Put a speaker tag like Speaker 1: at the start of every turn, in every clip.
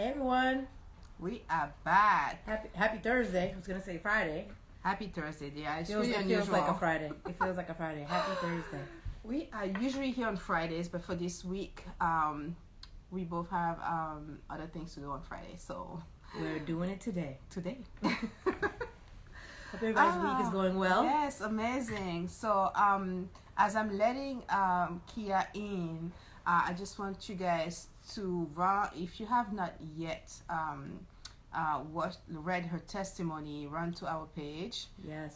Speaker 1: Hey everyone,
Speaker 2: We are back.
Speaker 1: happy Thursday. I was gonna say Friday.
Speaker 2: Happy Thursday, yeah. It's
Speaker 1: Feels
Speaker 2: really
Speaker 1: it feels like a
Speaker 2: unusual.
Speaker 1: Friday. It feels like a Friday. Happy Thursday.
Speaker 2: We are usually here on Fridays, but for this week, we both have other things to do on Friday. So
Speaker 1: We're doing it today.
Speaker 2: today.
Speaker 1: Hope everybody's week is going well.
Speaker 2: Yes, amazing. So as I'm letting Kia in, I just want you guys to run. If you have not yet read her testimony, run to our page.
Speaker 1: Yes.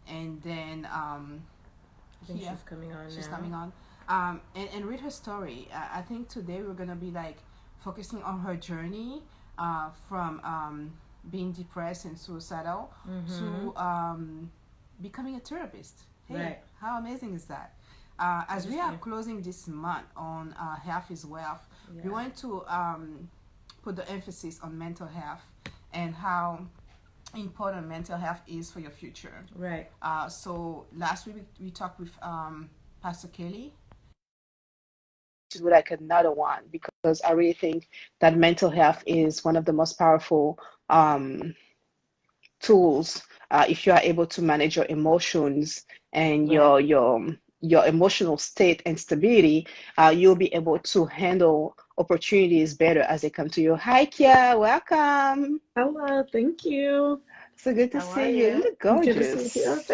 Speaker 2: And then
Speaker 1: I think
Speaker 2: Kia,
Speaker 1: she's coming on
Speaker 2: she's
Speaker 1: now.
Speaker 2: coming on. And read her story. I think today we're gonna be like focusing on her journey from being depressed and suicidal to becoming a therapist. Hey,
Speaker 1: Right.
Speaker 2: how amazing is that? As we are closing this month on Health is Wealth, we
Speaker 1: Yeah.
Speaker 2: want to put the emphasis on mental health and how important mental health is for your future.
Speaker 1: Right.
Speaker 2: So last week we talked with Pastor Kelly. Is like another one because I really think that mental health is one of the most powerful tools if you are able to manage your emotions and
Speaker 1: Right.
Speaker 2: your emotional state and stability, you'll be able to handle opportunities better as they come to you. Hi, Kia, welcome.
Speaker 3: Hello, thank you.
Speaker 2: So good to
Speaker 1: How are
Speaker 2: see you. You
Speaker 1: you?
Speaker 2: look
Speaker 3: Good to see you.
Speaker 2: gorgeous.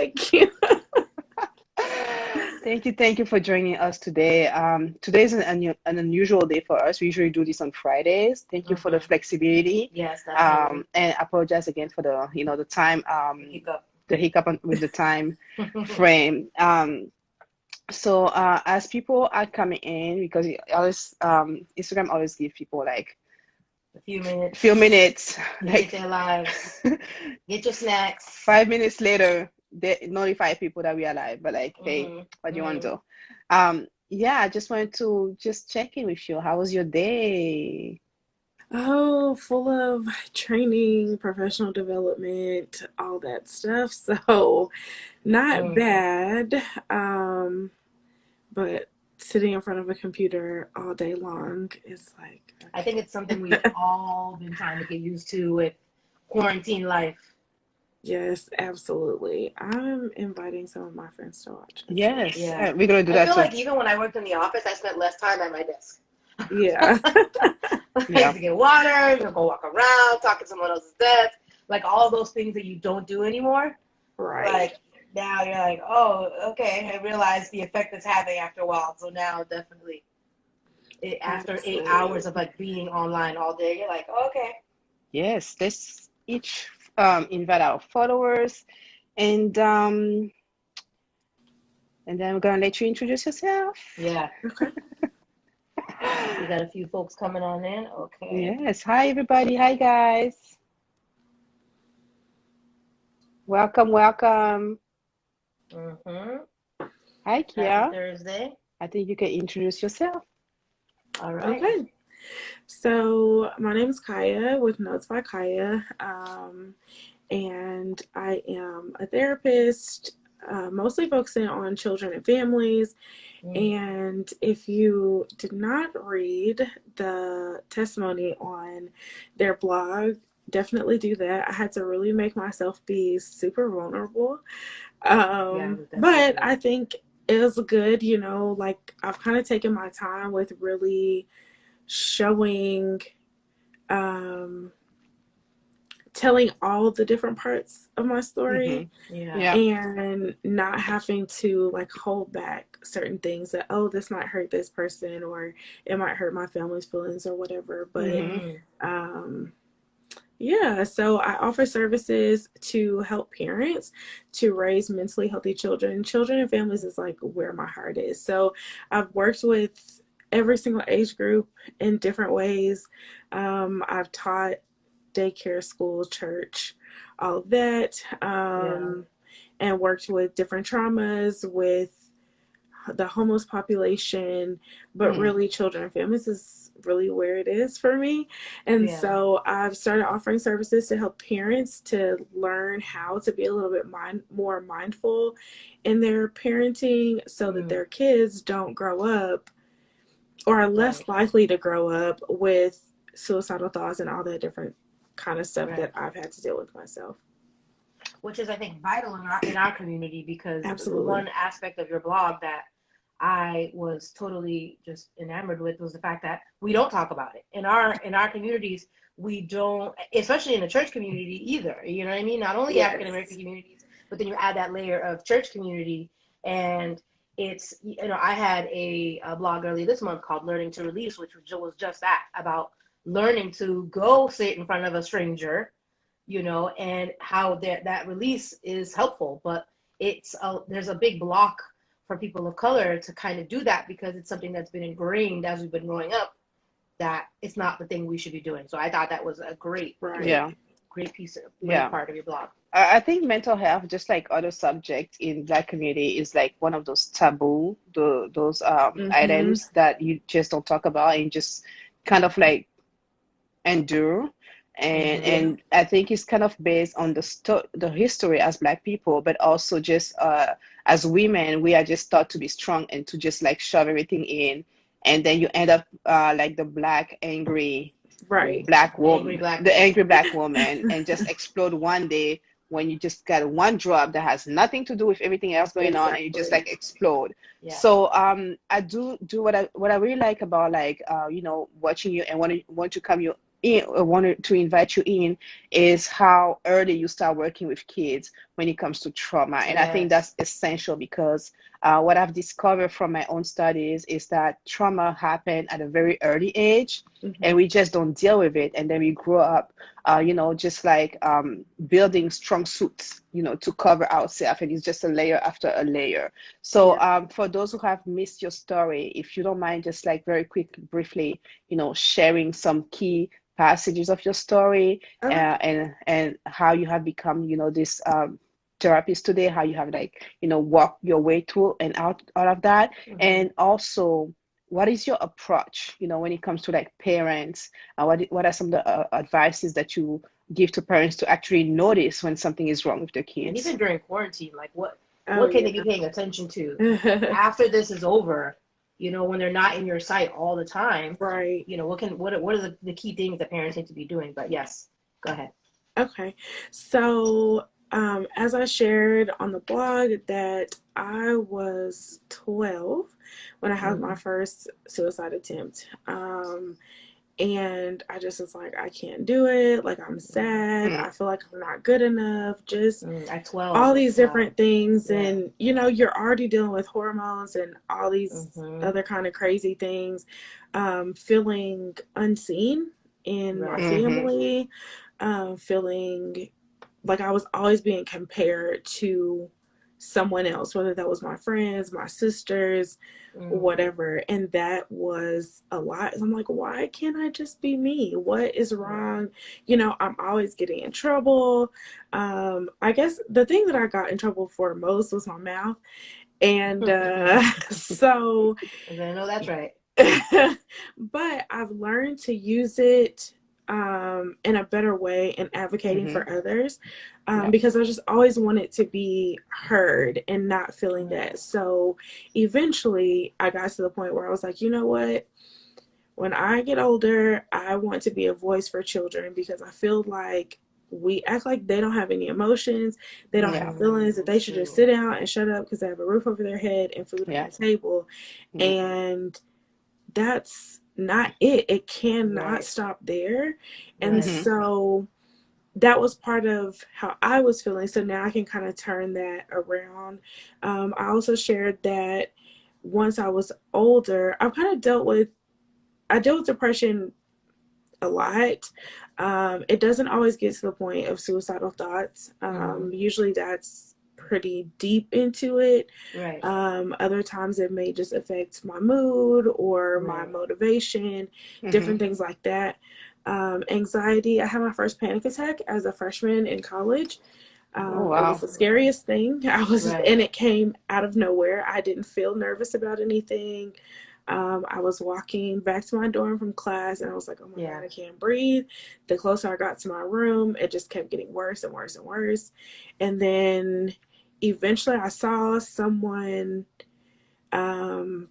Speaker 3: Thank you.
Speaker 2: Thank you for joining us today. Today is an unusual day for us. We usually do this on Fridays. Thank you for the flexibility.
Speaker 1: Yes, definitely.
Speaker 2: And I apologize again for the time,
Speaker 1: Hiccup.
Speaker 2: the hiccup with the time frame. So as people are coming in, because it always Instagram always give people like
Speaker 1: A few minutes.
Speaker 2: few minutes,
Speaker 1: To get
Speaker 2: like
Speaker 1: their lives. Get your snacks.
Speaker 2: 5 minutes later, they notify people that we are live. But like, hey, what do you want to do? Yeah, I just wanted to just check in with you. How was your day?
Speaker 3: Oh, full of training, professional development, all that stuff. So, not bad. Um, but sitting in front of a computer all day long is like,
Speaker 1: I think it's something we've all been trying to get used to with quarantine life.
Speaker 3: yes, absolutely. I'm inviting some of my friends to watch as well.
Speaker 2: Yes,
Speaker 1: Yeah.
Speaker 2: we're gonna do
Speaker 1: I
Speaker 2: that
Speaker 1: feel
Speaker 2: too.
Speaker 1: like even when I worked in the office, I spent less time at my desk.
Speaker 3: Yeah.
Speaker 1: Like to get water, to go walk around, talk to someone else's desk, like all those things that you don't do anymore.
Speaker 3: Right.
Speaker 1: Like now you're like, oh, okay, I realize the effect it's having after a while. So now definitely, after 8 hours of
Speaker 3: Absolutely.
Speaker 1: like being online all day, you're like, oh, okay,
Speaker 2: Yes, let's each invite our followers, and and then we're gonna let you introduce yourself.
Speaker 1: yeah.
Speaker 3: Okay.
Speaker 1: We got a few folks coming on in. Okay.
Speaker 2: Yes. Hi, everybody. Hi, guys. Welcome, welcome.
Speaker 1: Mm-hmm.
Speaker 2: Hi,
Speaker 1: Happy
Speaker 2: Kia.
Speaker 1: Thursday.
Speaker 2: I think you can introduce yourself.
Speaker 1: All right.
Speaker 3: Okay. So my name is Khia with Notes by Khia, and I am a therapist, mostly focusing on children and families. And if you did not read the testimony on their blog, definitely do that. I had to really make myself be super vulnerable.
Speaker 1: Yeah, that's so
Speaker 3: But
Speaker 1: good.
Speaker 3: I think it was good, like I've kind of taken my time with really showing, um, telling all the different parts of my story
Speaker 1: Yeah.
Speaker 2: Yeah.
Speaker 3: and not having to like hold back certain things that, oh, this might hurt this person or it might hurt my family's feelings or whatever. But um, yeah, so I offer services to help parents to raise mentally healthy children. Children and families is like where my heart is. So I've worked with every single age group in different ways. I've taught daycare, school, church, all of that,
Speaker 1: Yeah.
Speaker 3: and worked with different traumas, with the homeless population, but really children and families is really where it is for me. And
Speaker 1: Yeah.
Speaker 3: so I've started offering services to help parents to learn how to be a little bit more mindful in their parenting so that their kids don't grow up or are less
Speaker 1: Right.
Speaker 3: likely to grow up with suicidal thoughts and all that different kind of stuff
Speaker 1: Right.
Speaker 3: that I've had to deal with myself.
Speaker 1: Which is, I think, vital in our community, because the
Speaker 3: Absolutely.
Speaker 1: one aspect of your blog that I was totally just enamored with was the fact that we don't talk about it in our communities. We don't, especially in the church community either. You know what I mean? Not only African American
Speaker 3: Yes.
Speaker 1: communities, but then you add that layer of church community, and it's, I had a blog earlier this month called "Learning to Release," which was just that, about learning to go sit in front of a stranger, and how that release is helpful. But there's a big block for people of color to kind of do that, because it's something that's been ingrained as we've been growing up, that it's not the thing we should be doing. So I thought that was a great,
Speaker 3: Right.
Speaker 1: great,
Speaker 2: Yeah.
Speaker 1: great piece of great
Speaker 2: Yeah.
Speaker 1: part of your blog.
Speaker 2: I think mental health, just like other subjects in Black community, is like one of those taboo, those
Speaker 3: Mm-hmm.
Speaker 2: items that you just don't talk about and just kind of like endure. and
Speaker 1: Mm-hmm.
Speaker 3: Yeah.
Speaker 2: and I think it's kind of based on the history as Black people, but also just as women, we are just taught to be strong and to just like shove everything in, and then you end up like the black angry
Speaker 3: Right.
Speaker 2: black
Speaker 1: Angry
Speaker 2: woman,
Speaker 1: black
Speaker 2: the
Speaker 1: woman.
Speaker 2: angry black woman, and just explode one day when you just got one drop that has nothing to do with everything else going on, and you just
Speaker 3: Exactly.
Speaker 2: like explode.
Speaker 1: Yeah.
Speaker 2: So I do what I really like about like watching you and want to come you in, wanted to invite you in, is how early you start working with kids when it comes to trauma. And I think
Speaker 1: Yes.
Speaker 2: that's essential because what I've discovered from my own studies is that trauma happened at a very early age,
Speaker 3: Mm-hmm.
Speaker 2: and we just don't deal with it, and then we grow up just like building strong suits to cover ourselves, and it's just a layer after a layer. So
Speaker 3: Yeah.
Speaker 2: for those who have missed your story, if you don't mind just like very quick briefly sharing some key passages of your story,
Speaker 3: Okay.
Speaker 2: and how you have become this therapist today, how you have like walked your way through and out of that.
Speaker 1: Mm-hmm.
Speaker 2: And also, what is your approach when it comes to like parents? What are some of the advices that you give to parents to actually notice when something is wrong with their
Speaker 1: And
Speaker 2: kids?
Speaker 1: even during quarantine, like
Speaker 3: Oh
Speaker 1: what can
Speaker 3: yeah.
Speaker 1: they be paying attention to after this is over? When they're not in your sight all the time.
Speaker 3: Right.
Speaker 1: What are the key things that parents need to be doing? But yes, go ahead.
Speaker 3: Okay. So, as I shared on the blog, that I was 12 when I had my
Speaker 1: Mm,
Speaker 3: first suicide attempt. And I just was like, I can't do it. Like, I'm
Speaker 1: mm,
Speaker 3: sad. I feel like I'm not good enough. Just
Speaker 1: at 12.
Speaker 3: all these
Speaker 1: Wow.
Speaker 3: different things.
Speaker 1: Yeah.
Speaker 3: And, you're already dealing with hormones and all these
Speaker 1: Mm-hmm.
Speaker 3: other kind of crazy things. Feeling unseen in my
Speaker 1: Right.
Speaker 2: Mm-hmm.
Speaker 3: family, feeling like I was always being compared to someone else, whether that was my friends, my sisters,
Speaker 1: Mm,
Speaker 3: whatever. And that was a lot. I'm like, why can't I just be me? What is
Speaker 1: yeah.
Speaker 3: wrong? I'm always getting in trouble. I guess the thing that I got in trouble for most was my mouth. And so,
Speaker 1: I know that's right.
Speaker 3: but I've learned to use it in a better way and advocating
Speaker 2: Mm-hmm.
Speaker 3: for others,
Speaker 2: Yeah.
Speaker 3: because I just always wanted to be heard and not feeling that.
Speaker 1: Right.
Speaker 3: So eventually I got to the point where I was like, you know what? When I get older, I want to be a voice for children, because I feel like we act like they don't have any emotions, they don't have
Speaker 2: Yeah.
Speaker 3: feelings, that they
Speaker 1: That's
Speaker 3: should just
Speaker 1: true.
Speaker 3: sit down and shut up because they have a roof over their head and food on
Speaker 2: Yeah.
Speaker 3: their table.
Speaker 2: Yeah.
Speaker 3: And that's not it. It cannot
Speaker 1: Right.
Speaker 3: stop there. And
Speaker 1: Right.
Speaker 2: Mm-hmm.
Speaker 3: so that was part of how I was feeling. So now I can kind of turn that around. I also shared that once I was older, I've kind of I dealt with depression a lot. It doesn't always get to the point of suicidal thoughts.
Speaker 1: Mm-hmm.
Speaker 3: Usually that's pretty deep into it.
Speaker 1: Right.
Speaker 3: Other times it may just affect my mood or my
Speaker 1: Right.
Speaker 3: motivation, different
Speaker 2: Mm-hmm.
Speaker 3: things like that. Anxiety. I had my first panic attack as a freshman in college.
Speaker 2: Oh
Speaker 3: It was
Speaker 2: wow.
Speaker 3: the scariest thing.
Speaker 1: Right.
Speaker 3: And it came out of nowhere. I didn't feel nervous about anything. I was walking back to my dorm from class, and I was like, oh my God,
Speaker 1: Yeah.
Speaker 3: I can't breathe. The closer I got to my room, it just kept getting worse and worse and worse. And then eventually I saw someone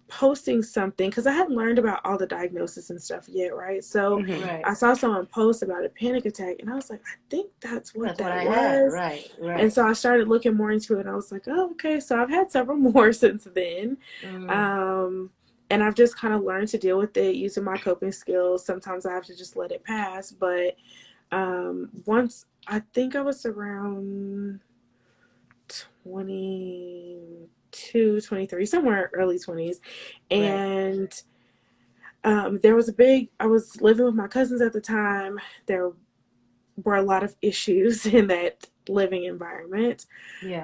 Speaker 3: posting something because I hadn't learned about all the diagnosis and stuff yet, right? So
Speaker 1: Right.
Speaker 3: I saw someone post about a panic attack, and I was like, I think that's what
Speaker 1: That's what
Speaker 3: that
Speaker 1: I had.
Speaker 3: was.
Speaker 1: Right.
Speaker 3: And
Speaker 1: Right.
Speaker 3: so I started looking more into it, and I was like, oh, okay. So I've had several more since then.
Speaker 1: Mm.
Speaker 3: Um, and I've just kind of learned to deal with it using my coping skills. Sometimes I have to just let it pass. But once, I think I was around 22, 23, somewhere early 20s.
Speaker 1: Right.
Speaker 3: And there was a big, I was living with my cousins at the time. There were a lot of issues in that living environment.
Speaker 1: Yeah.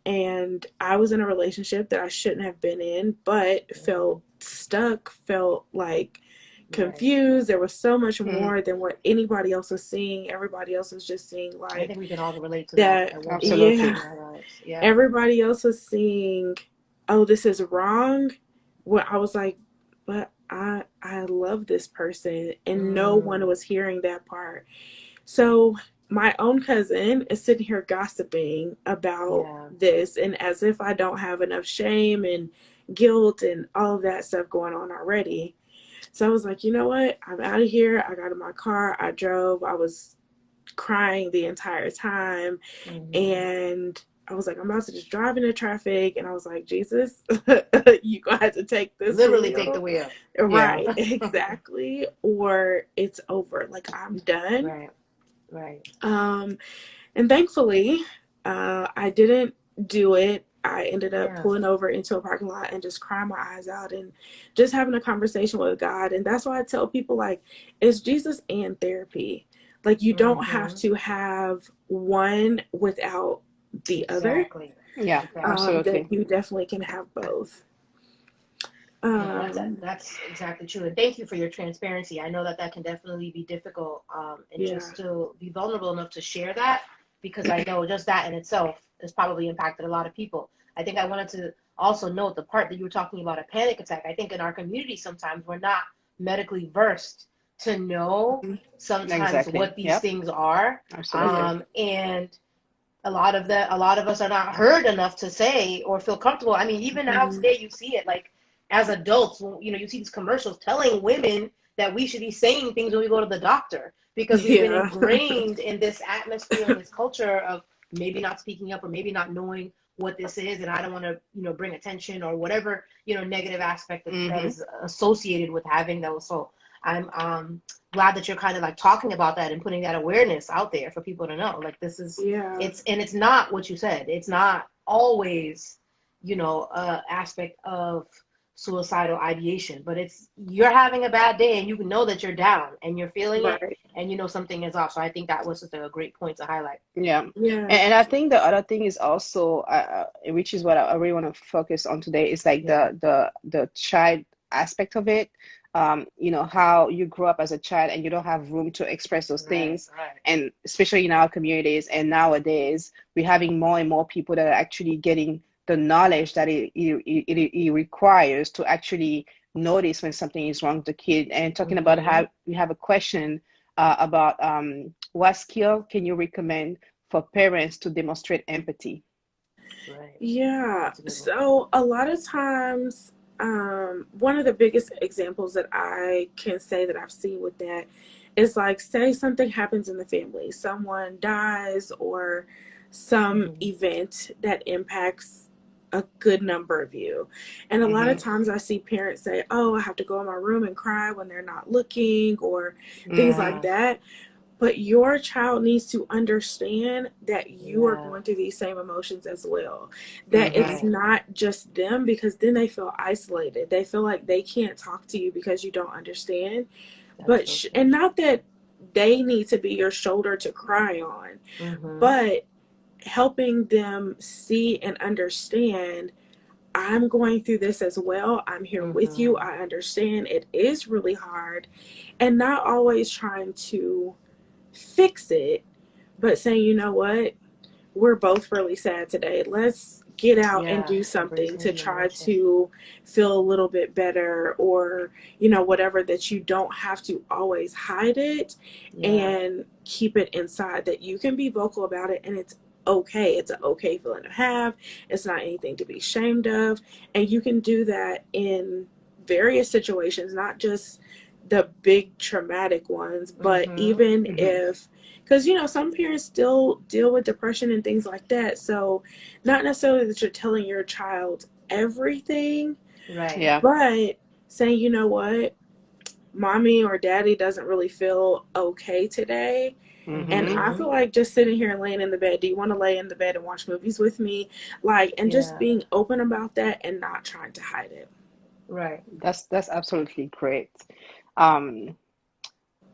Speaker 3: And I was in a relationship that I shouldn't have been in, but
Speaker 1: Hmm.
Speaker 3: felt stuck, felt like
Speaker 1: Right.
Speaker 3: confused. There was so much
Speaker 2: Mm,
Speaker 3: more than what anybody else was seeing. Everybody else was just seeing
Speaker 1: I
Speaker 3: like
Speaker 1: think we can all relate to that
Speaker 3: that.
Speaker 1: at one point
Speaker 3: Yeah,
Speaker 2: absolutely.
Speaker 1: in our lives. Yeah.
Speaker 3: everybody else was seeing, oh, this is wrong. Well, I was like, but I love this person, and no one
Speaker 1: Mm.
Speaker 3: was hearing that part. So my own cousin is sitting here gossiping about
Speaker 1: Yeah.
Speaker 3: this, and as if I don't have enough shame and guilt and all of that stuff going on already. So I was like, you know what? I'm out of here. I got in my car. I drove. I was crying the entire time.
Speaker 1: Hmm.
Speaker 3: And I was like, I'm about to just drive into traffic. And I was like, Jesus, you gonna have to take this
Speaker 1: Literally take the
Speaker 3: wheel.
Speaker 1: wheel.
Speaker 2: Yeah.
Speaker 3: Right, exactly. Or it's over. Like, I'm done.
Speaker 1: Right. Right.
Speaker 3: Um, and thankfully, I didn't do it. I ended up
Speaker 1: Yeah.
Speaker 3: pulling over into a parking lot and just crying my eyes out and just having a conversation with God. And that's why I tell people, like, it's Jesus and therapy. Like, you don't have
Speaker 1: Hmm.
Speaker 3: to have one without the other.
Speaker 1: Exactly.
Speaker 2: Yeah,
Speaker 1: Exactly.
Speaker 3: That
Speaker 2: absolutely.
Speaker 3: you definitely can have both.
Speaker 1: No,
Speaker 3: Um,
Speaker 1: that's exactly true. And thank you for your transparency. I know that that can definitely be difficult, and
Speaker 3: yeah.
Speaker 1: just to be vulnerable enough to share that, because I know just that in itself has probably impacted a lot of people. I think I wanted to also note the part that you were talking about, a panic attack. I think in our community sometimes we're not medically versed to know sometimes
Speaker 2: Exactly.
Speaker 1: what these
Speaker 2: Yep.
Speaker 1: things are,
Speaker 2: Absolutely.
Speaker 1: and a lot of us are not heard enough to say or feel comfortable. I mean, even now
Speaker 3: Mhm.
Speaker 1: today, you see it like as adults, you know, you see these commercials telling women that we should be saying things when we go to the doctor because we've been
Speaker 3: Yeah.
Speaker 1: ingrained in this atmosphere and this culture of maybe not speaking up or maybe not knowing what this is, and I don't want to, you know, bring attention or whatever, you know, negative aspect that
Speaker 2: Mm-hmm.
Speaker 1: is associated with having those. So I'm glad that you're kind of like talking about that and putting that awareness out there for people to know. Like this is,
Speaker 3: Yeah.
Speaker 1: it's not what you said. It's not always, you know, aspect of suicidal ideation, but it's you're having a bad day and you know that you're down and you're feeling it
Speaker 3: Right.
Speaker 1: and you know something is off. So I think that was just a great point to highlight.
Speaker 2: Yeah.
Speaker 3: Yeah.
Speaker 2: And I think the other thing is also, which is what I really want to focus on today, is like
Speaker 1: Yeah.
Speaker 2: the child aspect of it. You know, how you grew up as a child and you don't have room to express those
Speaker 1: Right.
Speaker 2: things.
Speaker 1: Right.
Speaker 2: And especially in our communities and nowadays, we're having more and more people that are actually getting the knowledge that it requires to actually notice when something is wrong with the kid. And talking about
Speaker 1: Mm-hmm.
Speaker 2: how we have a question about what skill can you recommend for parents to demonstrate empathy?
Speaker 1: Right.
Speaker 3: Yeah.
Speaker 1: That's a good one.
Speaker 3: So a lot of times, one of the biggest examples that I can say that I've seen with that is like, say something happens in the family, someone dies, or some
Speaker 1: Mm-hmm.
Speaker 3: event that impacts a good number of you. And a lot of
Speaker 2: Mm-hmm.
Speaker 3: times I see parents say, oh, I have to go in my room and cry when they're not looking, or things like
Speaker 2: Mm-hmm.
Speaker 1: Yeah.
Speaker 3: that. But your child needs to understand that you are
Speaker 1: Yeah.
Speaker 3: going through these same emotions as well. That
Speaker 2: Mm-hmm.
Speaker 3: it's
Speaker 1: Right.
Speaker 3: not just them, because then they feel isolated. They feel like they can't talk to you because you don't understand.
Speaker 1: That's
Speaker 3: But
Speaker 1: so true.
Speaker 3: and not that they need to be your shoulder to cry on,
Speaker 1: Mm-hmm.
Speaker 3: but helping them see and understand, I'm going through this as well. I'm here with you.
Speaker 1: Mm-hmm.
Speaker 3: I understand it is really hard, and not always trying to fix it, but saying, you know what, we're both really sad today. Let's get out and
Speaker 1: Yeah.
Speaker 3: do something
Speaker 1: Embracing
Speaker 3: to
Speaker 1: the
Speaker 3: try
Speaker 1: emotion.
Speaker 3: to feel a little bit better, or, whatever, that you don't have to always hide it
Speaker 1: Yeah.
Speaker 3: and keep it inside, that you can be vocal about it, and it's okay. It's an okay feeling to have. It's not anything to be ashamed of. And you can do that in various situations, not just the big traumatic ones, but even
Speaker 2: Mm-hmm.
Speaker 3: if, because, some parents still deal with depression and things like that. So, not necessarily that you're telling your child everything,
Speaker 1: Right.
Speaker 2: Yeah.
Speaker 3: but saying, you know what, mommy or daddy doesn't really feel okay today. And
Speaker 2: Mm-hmm.
Speaker 3: I
Speaker 1: Mm-hmm.
Speaker 3: feel like just sitting here and laying in the bed, do you want to lay in the bed and watch movies with me? Like, and just
Speaker 1: Yeah.
Speaker 3: being open about that and not trying to hide it.
Speaker 1: Right.
Speaker 2: That's absolutely great. Um,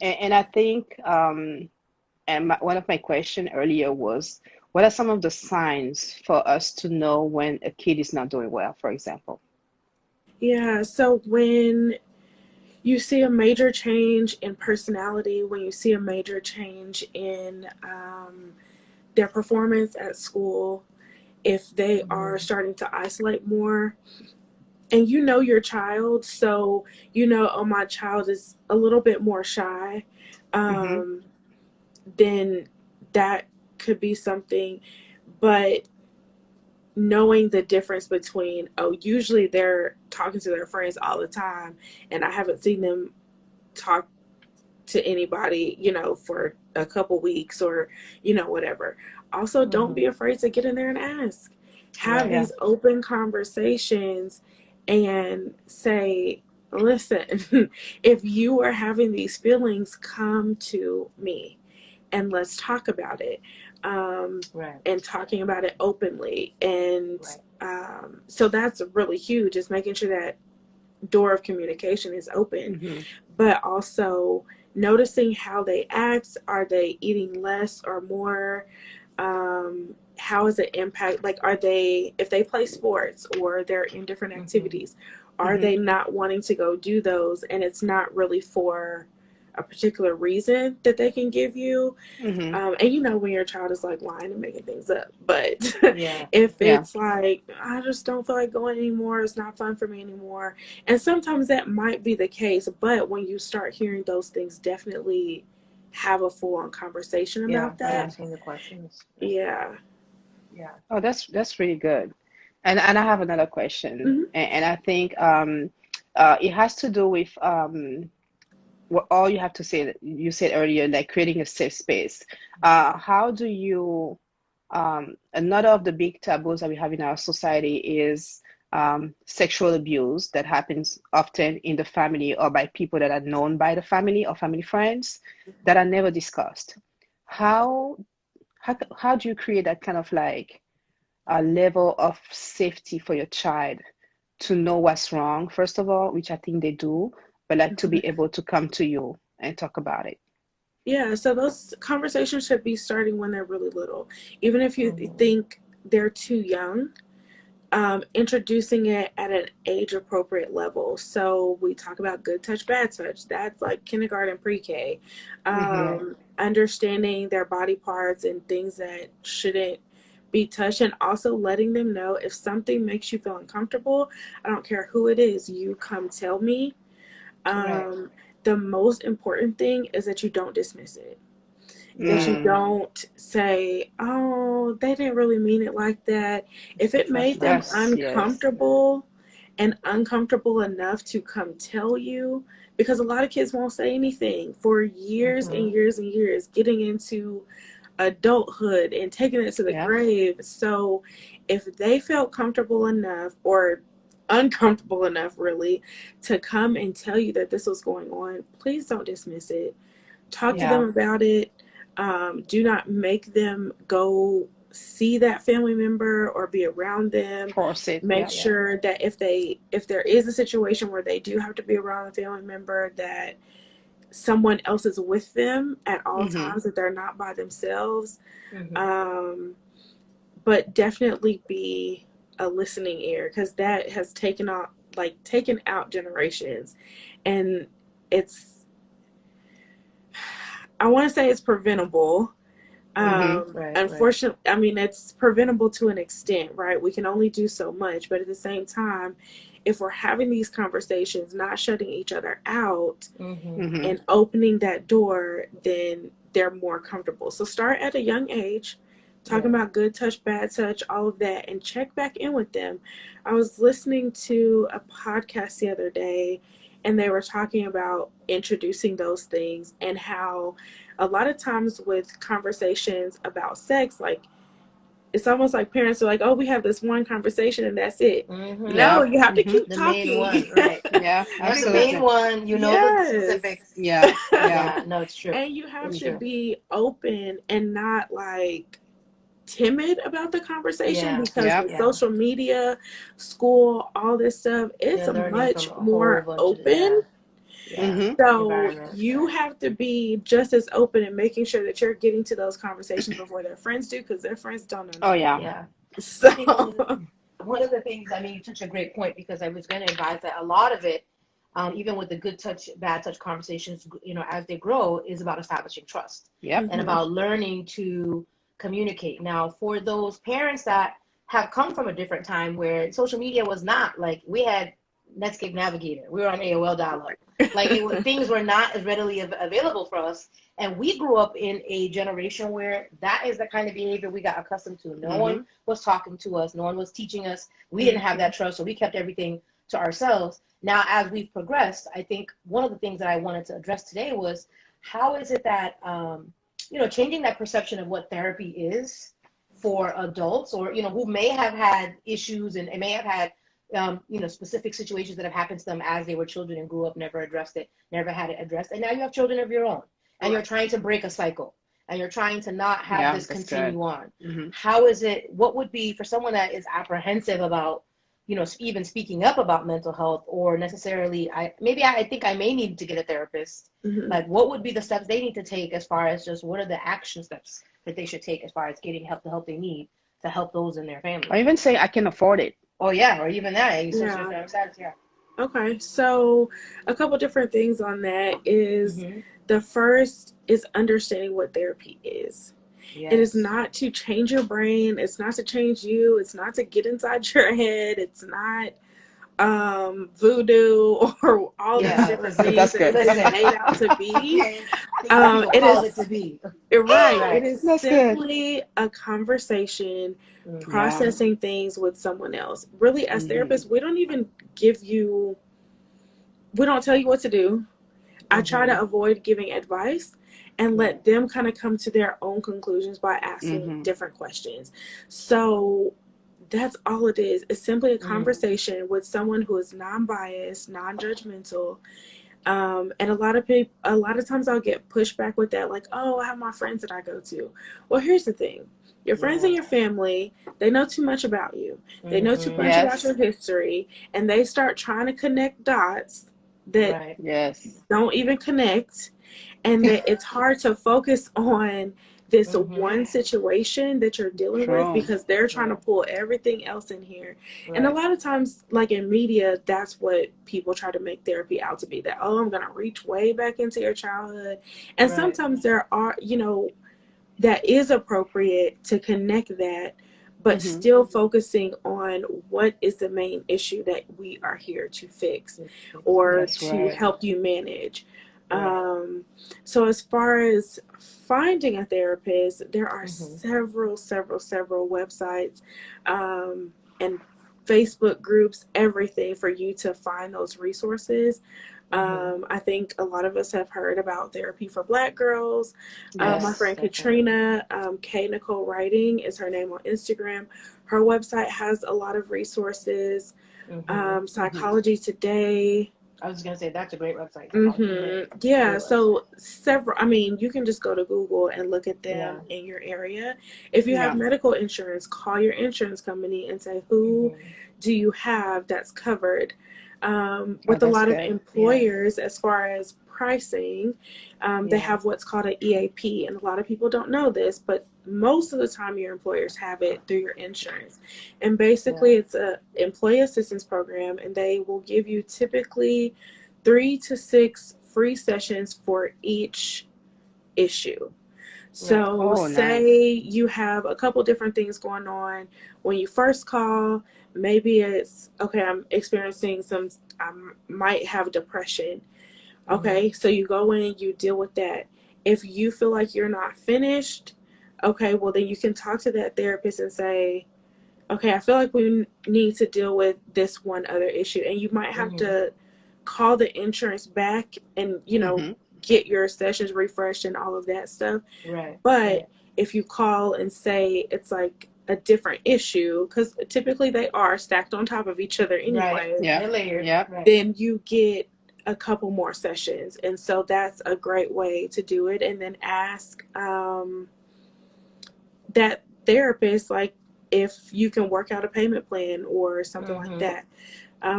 Speaker 2: and I think and one of my question earlier was, what are some of the signs for us to know when a kid is not doing well, for example?
Speaker 3: Yeah, so when you see a major change in personality, when you see a major change in their performance at school, if they are
Speaker 1: Mm-hmm.
Speaker 3: starting to isolate more, and your child, so oh, my child is a little bit more shy,
Speaker 2: Mm-hmm.
Speaker 3: um, then that could be something. But knowing the difference between, oh, usually they're talking to their friends all the time, and I haven't seen them talk to anybody, for a couple weeks, or, whatever. Also, don't
Speaker 1: Mm-hmm.
Speaker 3: be afraid to get in there and ask. Have
Speaker 1: Right.
Speaker 2: Yeah.
Speaker 3: these open conversations and say, listen, if you are having these feelings, come to me and let's talk about it.
Speaker 1: Right.
Speaker 3: And talking about it openly. And
Speaker 1: Right.
Speaker 3: so that's really huge, is making sure that door of communication is open,
Speaker 2: Mm-hmm.
Speaker 3: but also noticing how they act. Are they eating less or more? How is it impact? Like, are they, if they play sports or they're in different
Speaker 1: Mm-hmm.
Speaker 3: activities, are
Speaker 2: Mm-hmm.
Speaker 3: they not wanting to go do those? And it's not really for a particular reason that they can give you.
Speaker 2: Mm-hmm.
Speaker 3: And when your child is like lying and making things up. But
Speaker 1: Yeah.
Speaker 3: if
Speaker 2: Yeah.
Speaker 3: it's like, I just don't feel like going anymore, it's not fun for me anymore. And sometimes that might be the case. But when you start hearing those things, definitely have a full on conversation
Speaker 1: Yeah.
Speaker 3: about
Speaker 1: By
Speaker 3: that.
Speaker 1: asking the questions. Yeah.
Speaker 3: Yeah.
Speaker 1: Yeah.
Speaker 2: Oh, that's really good. And I have another question,
Speaker 3: Hmm.
Speaker 2: and I think it has to do with what all you have to say. You said earlier, like creating a safe space. How do you another of the big taboos that we have in our society is sexual abuse that happens often in the family or by people that are known by the family or family friends that are never discussed. How how do you create that kind of like a level of safety for your child to know what's wrong, first of all, which I think they do, but like to be able to come to you and talk about it?
Speaker 3: Yeah, so those conversations should be starting when they're really little. Even if you
Speaker 1: Mm-hmm.
Speaker 3: think they're too young, introducing it at an age appropriate level. So we talk about good touch, bad touch. That's like kindergarten, pre K.
Speaker 2: Mm-hmm.
Speaker 1: Right.
Speaker 3: Understanding their body parts and things that shouldn't be touched, and also letting them know if something makes you feel uncomfortable. I don't care who it is, you come tell me.
Speaker 1: Right.
Speaker 3: Um, the most important thing is that you don't dismiss it, that you
Speaker 1: Right.
Speaker 2: Mm,
Speaker 3: don't say, oh, they didn't really mean it like that.
Speaker 1: It's
Speaker 3: If it made
Speaker 1: professional.
Speaker 3: them
Speaker 1: Yeah.
Speaker 2: yes.
Speaker 3: uncomfortable and uncomfortable enough to come tell you, because a lot of kids won't say anything for years and
Speaker 1: Mm-hmm.
Speaker 3: years and years, getting into adulthood and taking it to the
Speaker 2: Yeah.
Speaker 3: grave. So if they felt comfortable enough, or uncomfortable enough really, to come and tell you that this was going on, please don't dismiss it. Talk to them
Speaker 2: Yeah.
Speaker 3: about it. Do not make them go see that family member or be around them.
Speaker 2: Force it.
Speaker 3: Make
Speaker 2: Yeah.
Speaker 1: Yeah.
Speaker 3: sure that if there is a situation where they do have to be around a family member, that someone else is with them at all
Speaker 2: Mm-hmm.
Speaker 3: times, that they're not by themselves.
Speaker 1: Mm-hmm.
Speaker 3: Um, but definitely be a listening ear, because that has taken out generations. And it's, I want to say it's preventable.
Speaker 1: Mm-hmm. Right. Right.
Speaker 3: Unfortunately, I mean, it's preventable to an extent, right? We can only do so much, but at the same time, if we're having these conversations, not shutting each other out
Speaker 1: Mm-hmm.
Speaker 2: Mm-hmm.
Speaker 3: and opening that door, then they're more comfortable. So start at a young age, talking about good touch, bad touch, all of that, and check back in with them. I was listening to a podcast the other day, and they were talking about introducing those things and how a lot of times with conversations about sex, like, it's almost like parents are like, oh, we have this one conversation and that's it. No,
Speaker 2: Yeah.
Speaker 3: you have to keep
Speaker 1: The main
Speaker 3: talking.
Speaker 1: one, right?
Speaker 2: Yeah.
Speaker 1: That's the main
Speaker 2: Absolutely.
Speaker 1: one. You know the
Speaker 3: Yes.
Speaker 1: specifics.
Speaker 2: Yeah. Yeah.
Speaker 1: Yeah, no, it's true.
Speaker 3: And you have
Speaker 1: It's
Speaker 3: to
Speaker 1: true.
Speaker 3: be open and not like timid about the conversation,
Speaker 1: Yeah,
Speaker 3: because
Speaker 2: Yeah.
Speaker 3: with
Speaker 1: yeah.
Speaker 3: social media, school, all this stuff, it's
Speaker 1: They're
Speaker 3: a
Speaker 1: learning from
Speaker 3: much
Speaker 1: a whole
Speaker 3: more
Speaker 1: bunch of
Speaker 3: open.
Speaker 1: yeah
Speaker 2: Mm-hmm.
Speaker 3: So
Speaker 1: environment.
Speaker 3: you have to be just as open and making sure that you're getting to those conversations before their friends do, because their friends don't know
Speaker 2: Oh
Speaker 3: nothing.
Speaker 2: yeah.
Speaker 1: Yeah.
Speaker 3: So,
Speaker 1: I think one of the things, I mean, you touch a great point, because I was going to advise that a lot of it, even with the good touch, bad touch conversations, as they grow, is about establishing trust
Speaker 2: Yep.
Speaker 1: and about learning to communicate. Now, for those parents that have come from a different time where social media was not like, we had Netscape Navigator, we were on AOL dial-up. Like things were not as readily available for us, and we grew up in a generation where that is the kind of behavior we got accustomed to. No one was talking to us, no one was teaching us. We didn't have that trust, so we kept everything to ourselves. Now, as we've progressed, I think one of the things that I wanted to address today was, how is it that changing that perception of what therapy is for adults, or who may have had issues and may have had specific situations that have happened to them as they were children and grew up, never addressed it, never had it addressed, and now you have children of your own, and you're trying to break a cycle, and you're trying to not have
Speaker 2: Yeah.
Speaker 1: this
Speaker 2: That's good.
Speaker 1: continue on.
Speaker 2: Mm-hmm.
Speaker 1: How is it? What would be for someone that is apprehensive about even speaking up about mental health, or necessarily, I think I may need to get a therapist. Like, what would be the steps they need to take, as far as just what are the action steps that they should take as far as getting help, the help they need to help those in their family?
Speaker 2: Or even say I can afford it.
Speaker 1: Oh yeah, or even that.
Speaker 3: yeah.
Speaker 1: Status, yeah.
Speaker 3: Okay, so a couple different things on that is,
Speaker 1: Mm-hmm.
Speaker 3: the first is understanding what therapy is. It is
Speaker 1: Yes.
Speaker 3: not to change your brain. It's not to change you. It's not to get inside your head. It's not voodoo or all these
Speaker 1: Yeah.
Speaker 3: different
Speaker 1: Listen.
Speaker 3: things
Speaker 2: That's
Speaker 3: that
Speaker 2: good.
Speaker 3: it's
Speaker 1: Listen.
Speaker 3: made out to be.
Speaker 1: Okay. Think some people
Speaker 3: It
Speaker 1: call it to
Speaker 3: is
Speaker 1: be.
Speaker 3: right. It
Speaker 1: Right.
Speaker 3: is
Speaker 2: That's good.
Speaker 3: simply a conversation,
Speaker 1: Mm-hmm.
Speaker 2: Yeah.
Speaker 3: processing things with someone else. Really, as
Speaker 2: Mm-hmm.
Speaker 3: therapists, we don't even we don't tell you what to do. I try
Speaker 1: Mm-hmm.
Speaker 3: to avoid giving advice and
Speaker 1: Right.
Speaker 3: let them kind of come to their own conclusions by asking
Speaker 2: Mm-hmm.
Speaker 3: different questions. So that's all it is. It's simply a
Speaker 1: Mm.
Speaker 3: conversation with someone who is non-biased, non-judgmental. And a lot of times I'll get pushback with that, like, oh, I have my friends that I go to. Well, here's the thing. Your friends and
Speaker 1: Yeah.
Speaker 3: your family, they know too much about you. They know too
Speaker 1: Mm-hmm.
Speaker 3: much about your
Speaker 2: Yes.
Speaker 3: history, and they start trying to connect dots that
Speaker 1: Right.
Speaker 2: Yes.
Speaker 3: don't even connect, and that it's hard to focus on this
Speaker 1: Mm-hmm.
Speaker 3: one situation that you're dealing with,
Speaker 2: True.
Speaker 3: because they're trying to
Speaker 1: Right.
Speaker 3: pull everything else in here. And a
Speaker 1: Right.
Speaker 3: lot of times, like in media, that's what people try to make therapy out to be, that, oh, I'm going to reach way back into your childhood. And
Speaker 1: Right.
Speaker 3: sometimes there are, that is appropriate to connect that, but
Speaker 2: Mm-hmm.
Speaker 3: still focusing on what is the main issue that we are here to fix or
Speaker 2: That's
Speaker 3: to
Speaker 2: right.
Speaker 3: help you manage.
Speaker 1: Right.
Speaker 3: So as far as finding a therapist, there are
Speaker 1: Mm-hmm.
Speaker 3: several websites, and Facebook groups, everything for you to find those resources.
Speaker 1: Mm-hmm.
Speaker 3: I think a lot of us have heard about Therapy for Black Girls. My
Speaker 2: Yes.
Speaker 3: friend
Speaker 1: Definitely.
Speaker 3: Katrina, K Nicole Writing is her name on Instagram. Her website has a lot of resources.
Speaker 1: Mm-hmm.
Speaker 2: Mm-hmm.
Speaker 3: Psychology Today.
Speaker 1: I was gonna say that's a great website. Psychology Today.
Speaker 3: Yeah,
Speaker 1: Great website.
Speaker 3: so several, I mean, you can just go to Google and look at them
Speaker 1: Yeah.
Speaker 3: in your area. If you have
Speaker 2: Yeah.
Speaker 3: medical insurance, call your insurance company and say, who
Speaker 1: Mm-hmm.
Speaker 3: do you have that's covered?
Speaker 2: Oh,
Speaker 3: With a
Speaker 2: that's
Speaker 3: lot of
Speaker 2: good.
Speaker 1: Yeah.
Speaker 3: employers, as far as pricing, they
Speaker 1: Yeah.
Speaker 3: have what's called an EAP. And a lot of people don't know this, but most of the time your employers have it through your insurance. And basically,
Speaker 1: Yeah.
Speaker 3: it's a employee assistance program, and they will give you typically 3 to 6 free sessions for each issue.
Speaker 1: Right.
Speaker 3: So,
Speaker 2: Oh, nice.
Speaker 3: say you have a couple different things going on when you first call. Maybe it's, okay, I'm experiencing I might have depression.
Speaker 1: Mm-hmm.
Speaker 3: Okay, so you go in, you deal with that. If you feel like you're not finished, okay, well, then you can talk to that therapist and say, okay, I feel like we need to deal with this one other issue. And you might have
Speaker 1: Mm-hmm.
Speaker 3: to call the insurance back and,
Speaker 2: Mm-hmm.
Speaker 3: get your sessions refreshed and all of that stuff.
Speaker 1: Right.
Speaker 3: But
Speaker 1: Right.
Speaker 3: if you call and say it's like a different issue, because typically they are stacked on top of each other
Speaker 1: Right.
Speaker 3: anyway,
Speaker 2: Yep.
Speaker 1: They're layered.
Speaker 2: Yep.
Speaker 1: Right.
Speaker 3: then you get a couple more sessions. And so that's a great way to do it. And then ask that therapist, like, if you can work out a payment plan or something like
Speaker 1: Mm-hmm.
Speaker 3: that.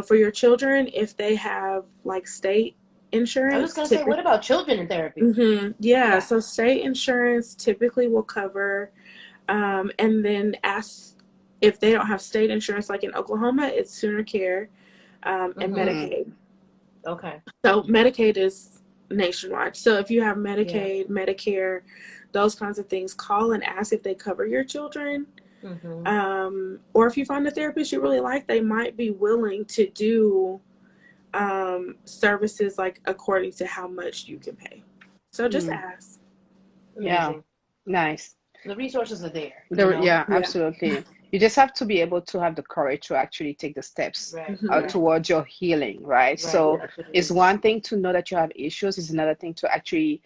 Speaker 3: For your children, if they have like state
Speaker 1: I was just
Speaker 3: insurance,
Speaker 1: gonna say, what about children in therapy?
Speaker 3: yeah,
Speaker 1: Yeah.
Speaker 3: so state insurance typically will cover, and then ask if they don't have state insurance, like in Oklahoma, it's Sooner Care, and
Speaker 1: Mm-hmm.
Speaker 2: Mm-hmm.
Speaker 3: Medicaid.
Speaker 1: Okay.
Speaker 3: So Medicaid is nationwide. So if you have
Speaker 1: Yeah.
Speaker 3: Medicaid, Medicare, those kinds of things, call and ask if they cover your children.
Speaker 1: Mm-hmm.
Speaker 3: Or if you find a therapist you really like, they might be willing to do services like according to how much you can pay. So just
Speaker 2: Mm.
Speaker 3: ask.
Speaker 2: Yeah.
Speaker 1: Amazing.
Speaker 2: Nice.
Speaker 1: The resources are there, you know?
Speaker 2: Yeah,
Speaker 3: Yeah.
Speaker 2: absolutely. You just have to be able to have the courage to actually take the steps
Speaker 1: Right.
Speaker 3: Hmm.
Speaker 1: Right.
Speaker 2: towards your healing, right?
Speaker 1: Right.
Speaker 2: So
Speaker 1: That's what it
Speaker 2: it's
Speaker 1: is.
Speaker 2: one thing to know that you have issues, it's another thing to actually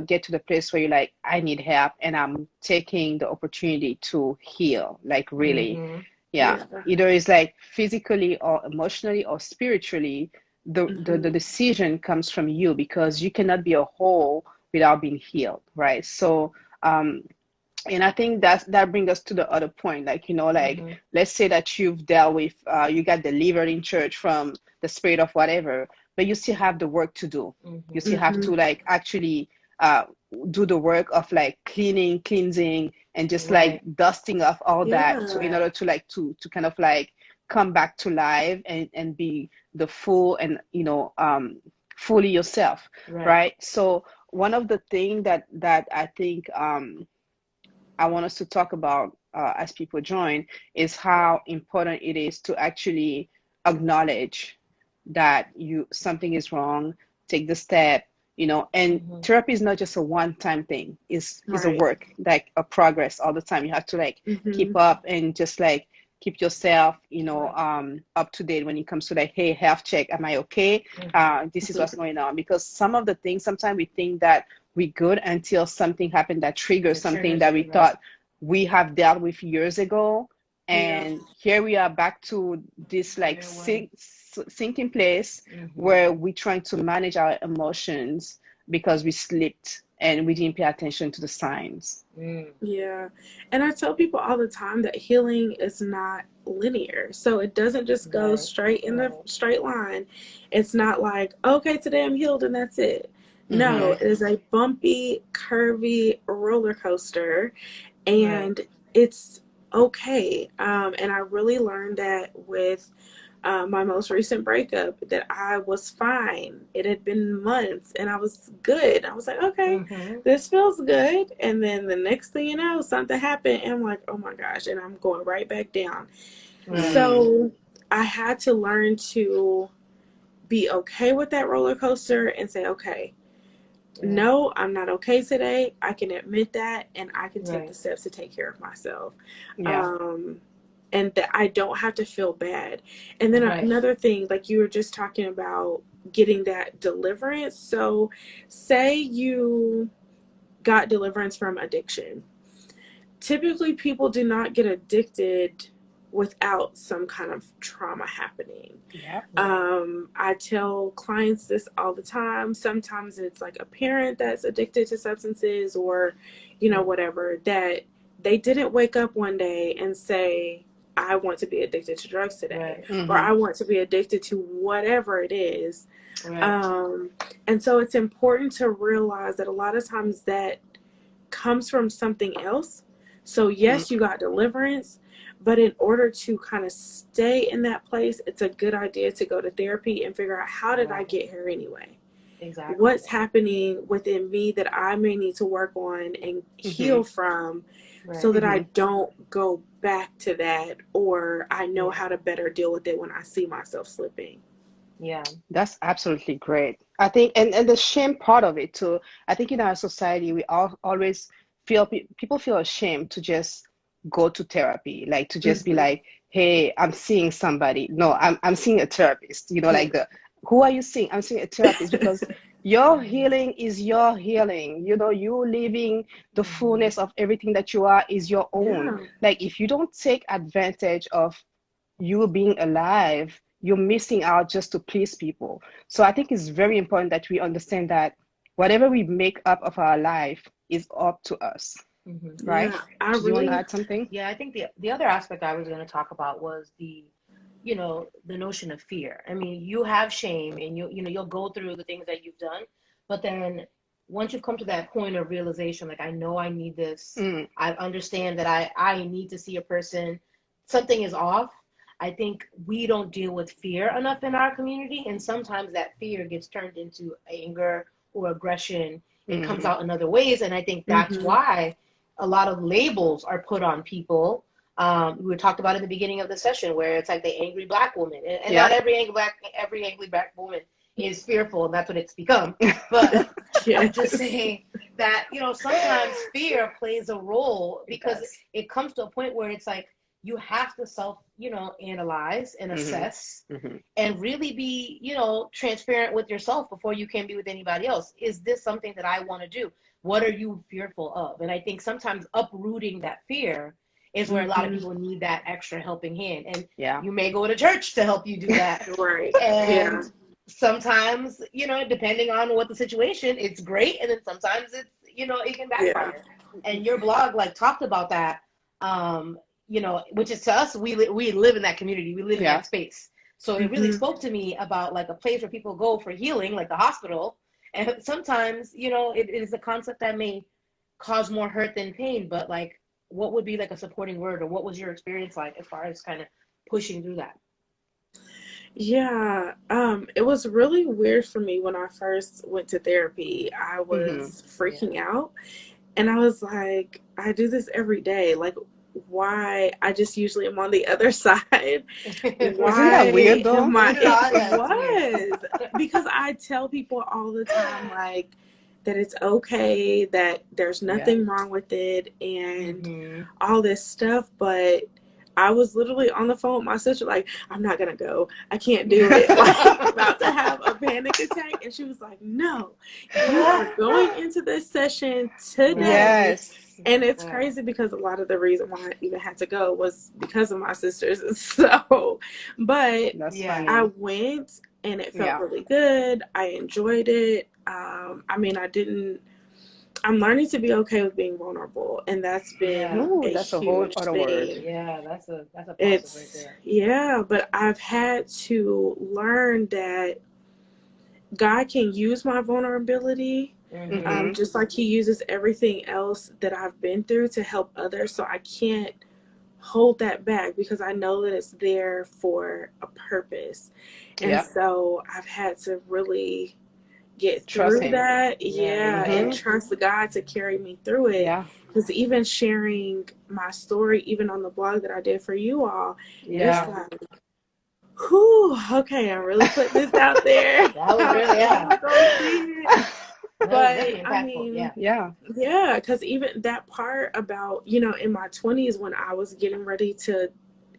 Speaker 2: get to the place where you're like, I need help, and I'm taking the opportunity to heal, like really.
Speaker 1: Mm-hmm.
Speaker 2: Yeah.
Speaker 3: Yeah.
Speaker 2: Either it's like physically or emotionally or spiritually, the
Speaker 3: Hmm.
Speaker 2: decision comes from you because you cannot be a whole without being healed, right? So, um, and I think that brings us to the other point, like, like,
Speaker 1: Mm-hmm.
Speaker 2: let's say that you've dealt with you got delivered in church from the spirit of whatever, but you still have the work to do. You
Speaker 1: Mm-hmm.
Speaker 2: still have
Speaker 3: Hmm.
Speaker 2: to like actually uh do the work of like cleansing and just like
Speaker 1: Right.
Speaker 2: dusting off all that to in
Speaker 3: Yeah.
Speaker 1: Right.
Speaker 2: order to like to kind of like come back to life and be the full and fully yourself,
Speaker 1: Right.
Speaker 2: right? So one of the things that I think I want us to talk about as people join is how important it is to actually acknowledge that you something is wrong, take the step, and
Speaker 1: Mm-hmm.
Speaker 2: therapy is not just a one-time thing. Is a
Speaker 3: Right.
Speaker 2: work, like a progress all the time. You have to like
Speaker 3: Hmm.
Speaker 2: keep up and just like keep yourself,
Speaker 1: Right.
Speaker 2: up to date when it comes to like, hey, health check, am I okay?
Speaker 1: Mm-hmm.
Speaker 2: This is what's going on. Because some of the things, sometimes we think that we good until something happened that triggers
Speaker 1: It
Speaker 2: something
Speaker 1: triggers
Speaker 2: that
Speaker 1: it.
Speaker 2: we
Speaker 1: Right.
Speaker 2: thought we have dealt with years ago.
Speaker 3: Yeah.
Speaker 2: And here we are back to this like
Speaker 1: Square one.
Speaker 2: sinking place
Speaker 1: Mm-hmm.
Speaker 2: where we're trying to manage our emotions because we slipped and we didn't pay attention to the signs.
Speaker 1: Mm.
Speaker 3: Yeah. And I tell people all the time that healing is not linear. So it doesn't just go
Speaker 1: Right.
Speaker 3: straight in the
Speaker 1: Right.
Speaker 3: straight line. It's not like, okay, today I'm healed and that's it. No,
Speaker 2: Mm-hmm.
Speaker 3: it
Speaker 1: Right.
Speaker 3: is a bumpy, curvy roller coaster,
Speaker 1: Right.
Speaker 3: and it's okay. And I really learned that with my most recent breakup, that I was fine. It had been months and I was good. I was like, okay,
Speaker 1: Mm-hmm.
Speaker 3: this feels good. And then the next thing you know, something happened and I'm like, oh my gosh, and I'm going right back down.
Speaker 1: Right.
Speaker 2: Mm.
Speaker 3: So I had to learn to be okay with that roller coaster and say, okay,
Speaker 1: Yeah.
Speaker 3: no, I'm not okay today. I can admit that and I can take the
Speaker 1: Right.
Speaker 3: steps to take care of myself.
Speaker 2: Yeah.
Speaker 3: Um, and that I don't have to feel bad. And then
Speaker 1: Right.
Speaker 3: another thing, like you were just talking about getting that deliverance. So, say you got deliverance from addiction. Typically, people do not get addicted without some kind of trauma happening.
Speaker 2: Yep.
Speaker 1: Right.
Speaker 3: I tell clients this all the time. Sometimes it's like a parent that's addicted to substances or,
Speaker 1: Mm.
Speaker 3: whatever, that they didn't wake up one day and say, I want to be addicted to drugs today,
Speaker 1: Right.
Speaker 3: or
Speaker 2: Mm-hmm.
Speaker 3: I want to be addicted to whatever it is.
Speaker 1: Right.
Speaker 3: Um, and so it's important to realize that a lot of times that comes from something else. So,
Speaker 2: Mm.
Speaker 3: yes, you got deliverance, but in order to kind of stay in that place, it's a good idea to go to therapy and figure out, how did I
Speaker 1: Right.
Speaker 3: get here anyway?
Speaker 1: Exactly.
Speaker 3: What's happening within me that I may need to work on and
Speaker 2: Mm-hmm.
Speaker 3: heal from, so
Speaker 1: Right.
Speaker 3: that I
Speaker 2: Mm-hmm.
Speaker 3: don't go back to that, or I know
Speaker 1: Yeah.
Speaker 3: how to better deal with it when I see myself slipping.
Speaker 1: Yeah.
Speaker 2: That's absolutely great. I think, and the shame part of it too. I think in our society, we all always
Speaker 4: people feel ashamed to just go to therapy, like to just be
Speaker 3: Mm-hmm.
Speaker 4: like, hey, I'm seeing somebody. No, I'm seeing a therapist.
Speaker 3: Yeah.
Speaker 4: Like the who are you seeing? I'm seeing a therapist because your healing is your healing. You living the fullness of everything that you are is your own.
Speaker 3: Yeah.
Speaker 4: Like if you don't take advantage of you being alive, you're missing out just to please people. So I think it's very important that we understand that whatever we make up of our life is up to us, right?
Speaker 3: Yeah. I
Speaker 4: Do you want to
Speaker 3: really,
Speaker 4: add something?
Speaker 1: Yeah, I think the other aspect I was going to talk about was the notion of fear. I mean, you have shame, and you'll go through the things that you've done, but then once you've come to that point of realization, like, I know I need this,
Speaker 4: Mm,
Speaker 1: I understand that I need to see a person, something is off. I think we don't deal with fear enough in our community, and sometimes that fear gets turned into anger or aggression. It comes
Speaker 4: mm,
Speaker 1: out in other ways, and I think that's
Speaker 3: mm-hmm.
Speaker 1: why a lot of labels are put on people. We talked about in the beginning of the session where it's like the angry black woman, and not
Speaker 4: yeah.
Speaker 1: every angry black woman is fearful, and that's what it's become. But I'm just
Speaker 3: Yes.
Speaker 1: saying that sometimes fear plays a role
Speaker 4: It
Speaker 1: because
Speaker 4: does.
Speaker 1: it comes to a point where it's like you have to self analyze and
Speaker 4: Hmm.
Speaker 1: assess
Speaker 4: Hmm.
Speaker 1: and really be transparent with yourself before you can be with anybody else. Is this something that I want to do? What are you fearful of? And I think sometimes uprooting that fear is where a lot of
Speaker 3: Mm-hmm.
Speaker 1: people need that extra helping hand. And
Speaker 4: Yeah.
Speaker 1: you may go to church to help you do that.
Speaker 3: Right. Yeah.
Speaker 1: And sometimes, depending on what the situation, it's great. And then sometimes it can
Speaker 3: Yeah.
Speaker 1: backfire. And your blog like talked about that, which is to us, we live in that community. We live in
Speaker 4: Yeah.
Speaker 1: that space. So it really
Speaker 3: Mm-hmm.
Speaker 1: spoke to me about like a place where people go for healing, like the hospital. And sometimes, it is a concept that may cause more hurt than pain, but like, what would be like a supporting word, or what was your experience like as far as kind of pushing through that?
Speaker 3: Yeah, it was really weird for me when I first went to therapy. I
Speaker 4: Hmm.
Speaker 3: was
Speaker 1: Yeah.
Speaker 3: freaking out, and I was like, I do this every day. Like, why? I just usually am on the other side.
Speaker 4: Isn't that weird
Speaker 3: Why
Speaker 4: though?
Speaker 3: am I?
Speaker 1: Isn't it
Speaker 3: It
Speaker 1: odd? Yeah, it's weird.
Speaker 3: was because I tell people all the time, like, that it's okay, that there's
Speaker 4: Yeah.
Speaker 3: nothing wrong with it, and
Speaker 1: Mm-hmm.
Speaker 3: all this stuff, but I was literally on the phone with my sister, like, I'm not gonna go. I can't do it. Like, about to have a panic attack. And she was like, no, you are going into this session
Speaker 1: Right.
Speaker 3: today.
Speaker 4: Yes.
Speaker 3: And it's
Speaker 1: Right.
Speaker 3: crazy because a lot of the reason why I even had to go was because of my sisters. So, but
Speaker 4: That's
Speaker 1: Yeah.
Speaker 3: I
Speaker 4: funny.
Speaker 3: went and it felt
Speaker 4: Yeah.
Speaker 3: really good. I enjoyed it. I mean, I'm learning to be okay with being vulnerable, and that's been
Speaker 1: Yeah.
Speaker 4: Ooh,
Speaker 3: a
Speaker 4: that's a whole
Speaker 3: huge
Speaker 4: other word.
Speaker 3: thing.
Speaker 1: Yeah. That's a plus right
Speaker 3: It's,
Speaker 1: there.
Speaker 3: yeah, but I've had to learn that God can use my vulnerability,
Speaker 1: Mm-hmm.
Speaker 4: Hmm.
Speaker 3: just like He uses everything else that I've been through to help others. So I can't hold that back because I know that it's there for a purpose. And
Speaker 4: Yeah.
Speaker 3: so I've had to really get
Speaker 4: Trust
Speaker 3: through
Speaker 4: him.
Speaker 3: that,
Speaker 1: Yeah.
Speaker 3: yeah,
Speaker 1: Yeah.
Speaker 3: and
Speaker 4: Hmm.
Speaker 1: Yeah.
Speaker 3: trust God to carry me through it.
Speaker 4: Yeah.
Speaker 3: Because even sharing my story, even on the blog that I did for you all, it's
Speaker 4: Yeah.
Speaker 1: Yeah.
Speaker 3: like, whew, okay, I'm really putting this out there.
Speaker 1: That was
Speaker 3: I don't
Speaker 1: really,
Speaker 3: know
Speaker 1: yeah.
Speaker 3: who's gonna see it,
Speaker 1: That was
Speaker 3: but
Speaker 1: definitely
Speaker 3: I
Speaker 1: impactful.
Speaker 3: mean,
Speaker 1: Yeah.
Speaker 4: Yeah.
Speaker 3: yeah, because even that part about, in my 20s when I was getting ready to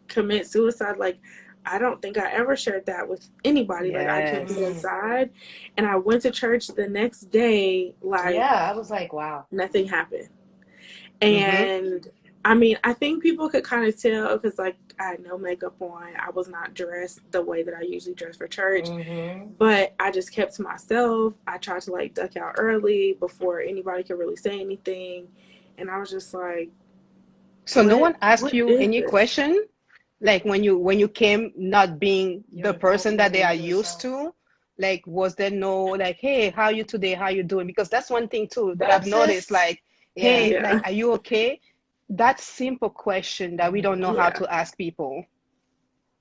Speaker 3: commit suicide, like, I don't think I ever shared that with anybody. Like, I kept it
Speaker 1: Mm.
Speaker 4: Yes.
Speaker 3: inside, and I went to church the next day, like,
Speaker 1: Yeah. I was like, wow.
Speaker 3: nothing happened.
Speaker 4: Hmm.
Speaker 3: And I mean, I think people could kind of tell because, like, I had no makeup on. I was not dressed the way that I usually dress for church,
Speaker 1: Mm-hmm.
Speaker 3: but I just kept to myself. I tried to, like, duck out early before anybody could really say anything. And I was just like,
Speaker 4: So no
Speaker 3: what,
Speaker 4: one asked
Speaker 3: what
Speaker 4: you
Speaker 3: is
Speaker 4: any
Speaker 3: this?
Speaker 4: question, like when you came, not being the person that they are used
Speaker 1: Yourself.
Speaker 4: to. Like, was there no like, hey, how you today? How you doing? Because that's one thing too that
Speaker 1: What up,
Speaker 4: I've noticed.
Speaker 1: sis?
Speaker 4: Like,
Speaker 1: Yeah.
Speaker 4: hey,
Speaker 3: Yeah.
Speaker 4: like, are you okay? That simple question that we don't know how
Speaker 3: Yeah.
Speaker 4: to ask people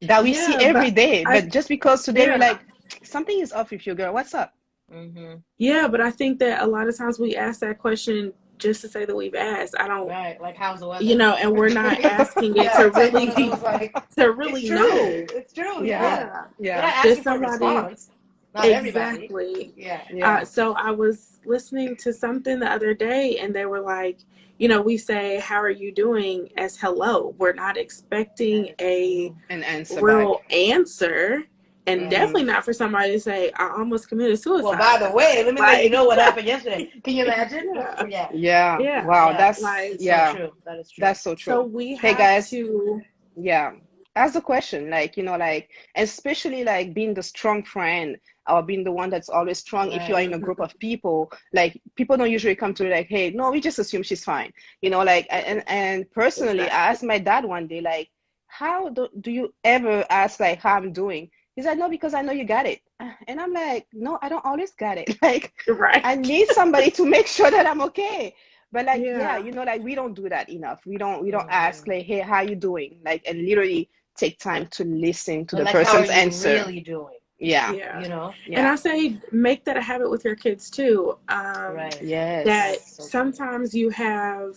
Speaker 4: that we see
Speaker 3: Yeah.
Speaker 4: every
Speaker 3: But
Speaker 4: day,
Speaker 3: I,
Speaker 4: but just because today we're
Speaker 3: yeah.
Speaker 4: like, something is off with you, girl. What's up?
Speaker 1: Mm-hmm.
Speaker 3: Yeah. But I think that a lot of times we ask that question just to say that we've asked. I don't,
Speaker 1: Right. Like, how's the weather?
Speaker 3: and we're not asking it
Speaker 1: Yeah.
Speaker 3: to
Speaker 1: It's like one
Speaker 3: really
Speaker 1: of those, like,
Speaker 3: to
Speaker 1: it's
Speaker 3: really
Speaker 1: true.
Speaker 3: know.
Speaker 1: It's true.
Speaker 4: Yeah,
Speaker 1: Yeah.
Speaker 3: Yeah.
Speaker 1: We're
Speaker 4: yeah,
Speaker 1: not
Speaker 3: Did
Speaker 1: asking for a
Speaker 3: somebody
Speaker 1: response. Not everybody.
Speaker 3: Exactly.
Speaker 1: Yeah.
Speaker 4: Yeah.
Speaker 3: So I was listening to something the other day, and they were like, you know, we say, "How are you doing?" as hello. We're not
Speaker 1: That
Speaker 3: expecting
Speaker 1: is
Speaker 3: a
Speaker 1: true.
Speaker 4: An answer back.
Speaker 3: real answer, and
Speaker 1: Right.
Speaker 3: definitely not for somebody to say, "I almost committed
Speaker 1: Well,
Speaker 3: suicide
Speaker 1: by the
Speaker 3: last
Speaker 1: way,
Speaker 3: night."
Speaker 1: let me let you
Speaker 3: Like,
Speaker 1: know what happened yesterday. Can you imagine?
Speaker 3: yeah,
Speaker 1: Yeah.
Speaker 4: Yeah.
Speaker 3: yeah.
Speaker 4: Wow.
Speaker 1: Yeah.
Speaker 4: That's,
Speaker 3: Like,
Speaker 1: It's so
Speaker 4: yeah.
Speaker 1: true. That is true.
Speaker 4: That's so
Speaker 3: so
Speaker 4: true.
Speaker 3: we
Speaker 4: Hey
Speaker 3: have
Speaker 4: guys,
Speaker 3: to.
Speaker 4: yeah. Ask the question, like, like, especially like being the strong friend or being the one that's always strong. If you are
Speaker 1: Right.
Speaker 4: in a group
Speaker 3: Mhm,
Speaker 4: of people, like, people don't usually come to you like, hey, no, we just assume she's fine. Like, and personally, I
Speaker 3: exactly.
Speaker 4: asked my dad one day, like, how do you ever ask like how I'm doing? He's like, no, because I know you got it. And I'm like, no, I don't always got it. Like, I
Speaker 3: Right.
Speaker 4: need somebody to make sure that I'm okay. But like, yeah,
Speaker 3: Yeah.
Speaker 4: like we don't do that enough. We don't ask
Speaker 1: Hmm.
Speaker 4: like, hey, how you doing? Like, and literally take time to listen to
Speaker 1: But
Speaker 4: the
Speaker 1: like, how are
Speaker 4: person's
Speaker 1: you
Speaker 4: answer.
Speaker 1: really doing?
Speaker 4: Yeah,
Speaker 3: Yeah.
Speaker 1: You know?
Speaker 3: And
Speaker 4: yeah,
Speaker 3: I say make that a habit with your kids too.
Speaker 1: Right.
Speaker 3: That
Speaker 1: That's
Speaker 4: yes,
Speaker 1: so true.
Speaker 3: sometimes you have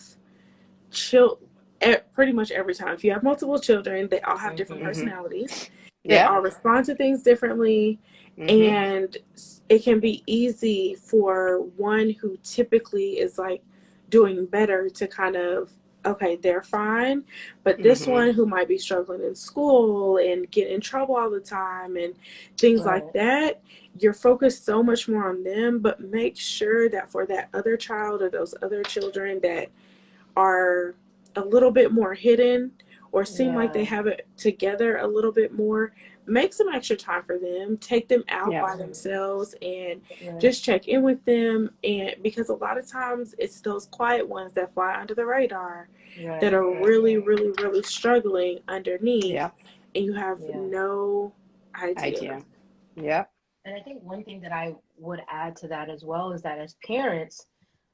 Speaker 3: pretty much every time. If you have multiple children, they all have different
Speaker 1: Hmm.
Speaker 4: mm-hmm.
Speaker 3: personalities. They
Speaker 4: Yeah,
Speaker 3: all
Speaker 1: Right.
Speaker 3: respond to things differently,
Speaker 4: mm-hmm.
Speaker 3: and it can be easy for one who typically is like doing better to kind of, okay, they're fine, but this
Speaker 4: Mm-hmm.
Speaker 3: one who might be struggling in school and get in trouble all the time and things like
Speaker 1: Right.
Speaker 3: that, you're focused so much more on them. But make sure that for that other child or those other children that are a little bit more hidden or seem like they
Speaker 1: Yeah.
Speaker 3: have it together a little bit more, make some extra time for them, take them out
Speaker 4: Yeah,
Speaker 3: by
Speaker 1: Hmm.
Speaker 3: themselves and
Speaker 1: Right.
Speaker 3: just check in with them. And because a lot of times it's those quiet ones that fly under the radar that
Speaker 1: Right.
Speaker 3: are
Speaker 1: Right.
Speaker 3: really, really, really struggling underneath,
Speaker 4: yeah,
Speaker 3: and you have
Speaker 1: Yeah.
Speaker 3: no idea.
Speaker 4: idea. Yeah,
Speaker 1: And I think one thing that I would add to that as well is that as parents,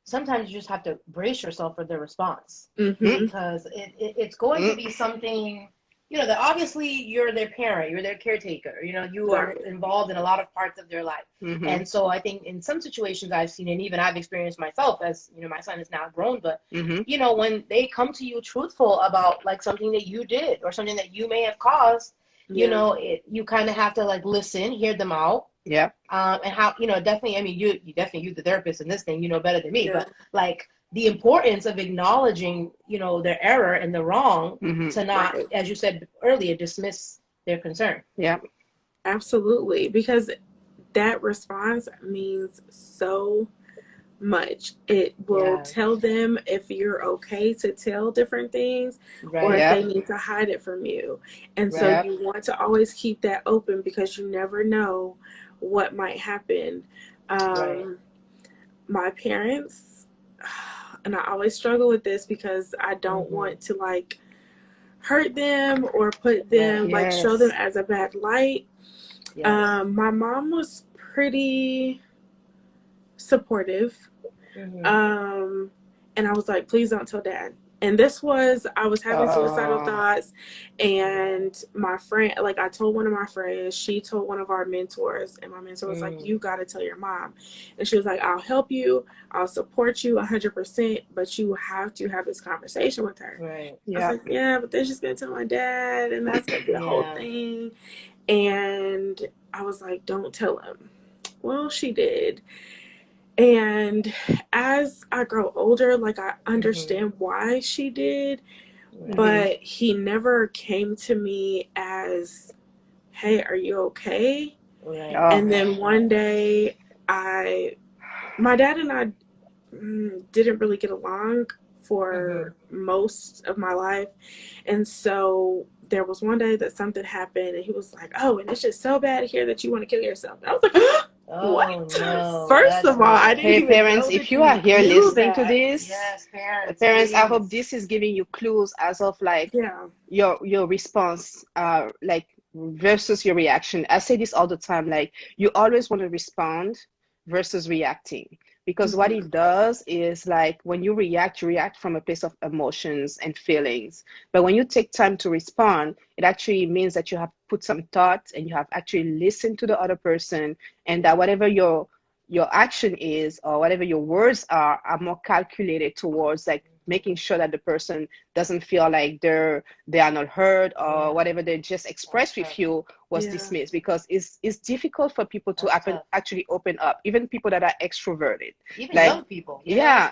Speaker 1: sometimes you just have to brace yourself for the response
Speaker 4: mm,
Speaker 3: Mm-hmm.
Speaker 1: because it's going to
Speaker 4: mm,
Speaker 1: be something, that obviously you're their parent, you're their caretaker, you are
Speaker 3: Right.
Speaker 1: involved in a lot of parts of their life.
Speaker 4: mm-hmm.
Speaker 1: And so I think in some situations I've seen, and even I've experienced myself as, my son is now grown, but,
Speaker 4: Mm-hmm.
Speaker 1: when they come to you truthful about like something that you did or something that you may have caused,
Speaker 3: Yeah.
Speaker 1: you kind of have to like listen, hear them out,
Speaker 4: Yeah,
Speaker 1: and how definitely, I mean, you definitely, you the therapist in this thing, better than me,
Speaker 3: Yeah.
Speaker 1: but like the importance of acknowledging their error and the wrong,
Speaker 4: mm-hmm.
Speaker 1: to not,
Speaker 3: Right.
Speaker 1: as you said earlier, dismiss their concern.
Speaker 4: Yeah,
Speaker 3: Absolutely. Because that response means so much. It will
Speaker 1: Yeah.
Speaker 3: tell them if you're okay to tell different things or if
Speaker 1: Right.
Speaker 4: yeah,
Speaker 3: they need to hide it from you. And so
Speaker 1: Right.
Speaker 4: yeah,
Speaker 3: you want to always keep that open because you never know what might happen.
Speaker 1: Right.
Speaker 3: Um, my parents, and I always struggle with this because I don't
Speaker 1: Hmm.
Speaker 3: want to like hurt them or put
Speaker 1: Right.
Speaker 3: them like show them
Speaker 4: yes.
Speaker 3: as a bad light.
Speaker 1: Yes.
Speaker 3: My mom was pretty supportive.
Speaker 1: Hmm.
Speaker 3: Um, and I was like, please don't tell dad. And this was, I was having suicidal
Speaker 4: Uh,
Speaker 3: thoughts.
Speaker 1: Yeah.
Speaker 3: And my friend, like, I told one of my friends, she told one of our mentors, and my mentor was like,
Speaker 1: Mm.
Speaker 3: you got to tell your mom. And she was like, I'll help you, I'll support you 100%, but you have to have this conversation with her.
Speaker 1: Right.
Speaker 3: I was
Speaker 4: yeah,
Speaker 3: like, yeah, but then she's going to tell my dad, and that's going to be a whole
Speaker 1: Yeah.
Speaker 3: thing. And I was like, don't tell him. Well, she did. And as I grow older, like I
Speaker 1: Hmm.
Speaker 3: understand why she did,
Speaker 1: Right.
Speaker 4: mm-hmm.
Speaker 3: but he never came to me as, hey, are you okay?
Speaker 1: Right.
Speaker 4: Oh,
Speaker 3: And then one day, I, my dad and I didn't really get along
Speaker 1: Hmm.
Speaker 3: for most of my life. And so there was one day that something happened, and he was like, oh, and it's just so bad to hear that you want to kill yourself. And I was like,
Speaker 1: Oh
Speaker 3: what?
Speaker 1: no,
Speaker 3: First
Speaker 1: that's
Speaker 3: of all, I
Speaker 1: horrible.
Speaker 3: didn't
Speaker 4: hey
Speaker 3: even
Speaker 4: parents,
Speaker 3: know
Speaker 4: if
Speaker 3: that
Speaker 4: you are
Speaker 3: you
Speaker 4: here
Speaker 3: knew
Speaker 4: listening to
Speaker 3: that.
Speaker 4: this,
Speaker 1: Yes, parents,
Speaker 4: parents, I hope
Speaker 1: please.
Speaker 4: this is giving you clues as of like
Speaker 3: Yeah.
Speaker 4: your response, like versus your reaction. I say this all the time, like you always want to respond versus reacting, because what
Speaker 3: Hmm.
Speaker 4: it does is like when you react from a place of emotions and feelings, but when you take time to respond, it actually means that you have put some thought and you have actually listened to the other person, and that whatever your action is or whatever your words are more calculated towards like making sure that the person doesn't feel like they are not heard, or whatever they just expressed with you was dismissed, because it's difficult for people to actually open up, even people that are extroverted,
Speaker 1: even
Speaker 4: like
Speaker 1: young people. You know?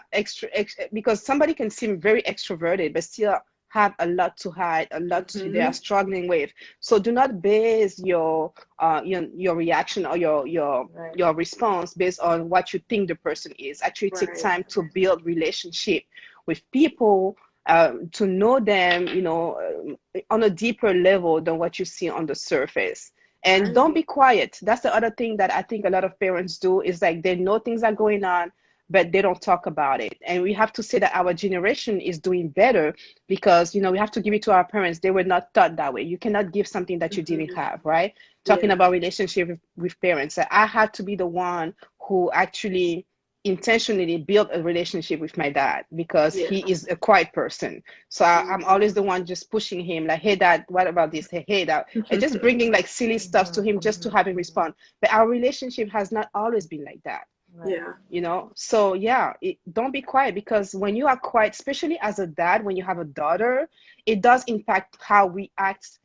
Speaker 4: because somebody can seem very extroverted but still have a lot to hide, a lot they are struggling with. So do not base your reaction or your response based on what you think the person is. Actually take time to build relationship with people, to know them, on a deeper level than what you see on the surface. And don't be quiet. That's the other thing that I think a lot of parents do, is like they know things are going on, but they don't talk about it. And we have to say that our generation is doing better, because we have to give it to our parents. They were not taught that way. You cannot give something that you didn't have, right? Talking about relationship with parents, I had to be the one who actually intentionally built a relationship with my dad, because he is a quiet person. So I'm always the one just pushing him, like, hey dad, what about this? Hey dad, and just bringing like silly stuff to him just to have him respond. But our relationship has not always been like that. So don't be quiet, because when you are quiet, especially as a dad, when you have a daughter, it does impact how we act,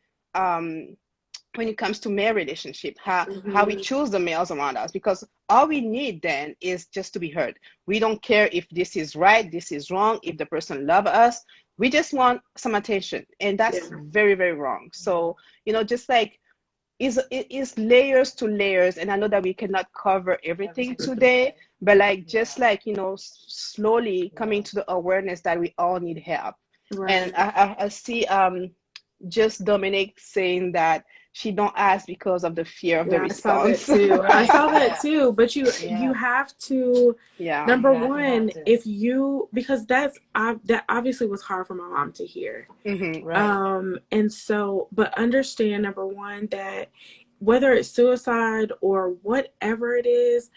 Speaker 4: when it comes to male relationship, how we choose the males around us, because all we need then is just to be heard. We don't care if this is right, this is wrong, if the person loves us. We just want some attention, and that's very, very wrong. So just like, it is layers to layers, and I know that we cannot cover everything today, but like, just like, slowly coming to the awareness that we all need help. And I see just Dominic saying that she don't ask because of the fear of the response.
Speaker 3: I saw that too. But you have to, number one, if you, because that obviously was hard for my mom to hear. And so, but understand, number one, that whether it's suicide or whatever it is,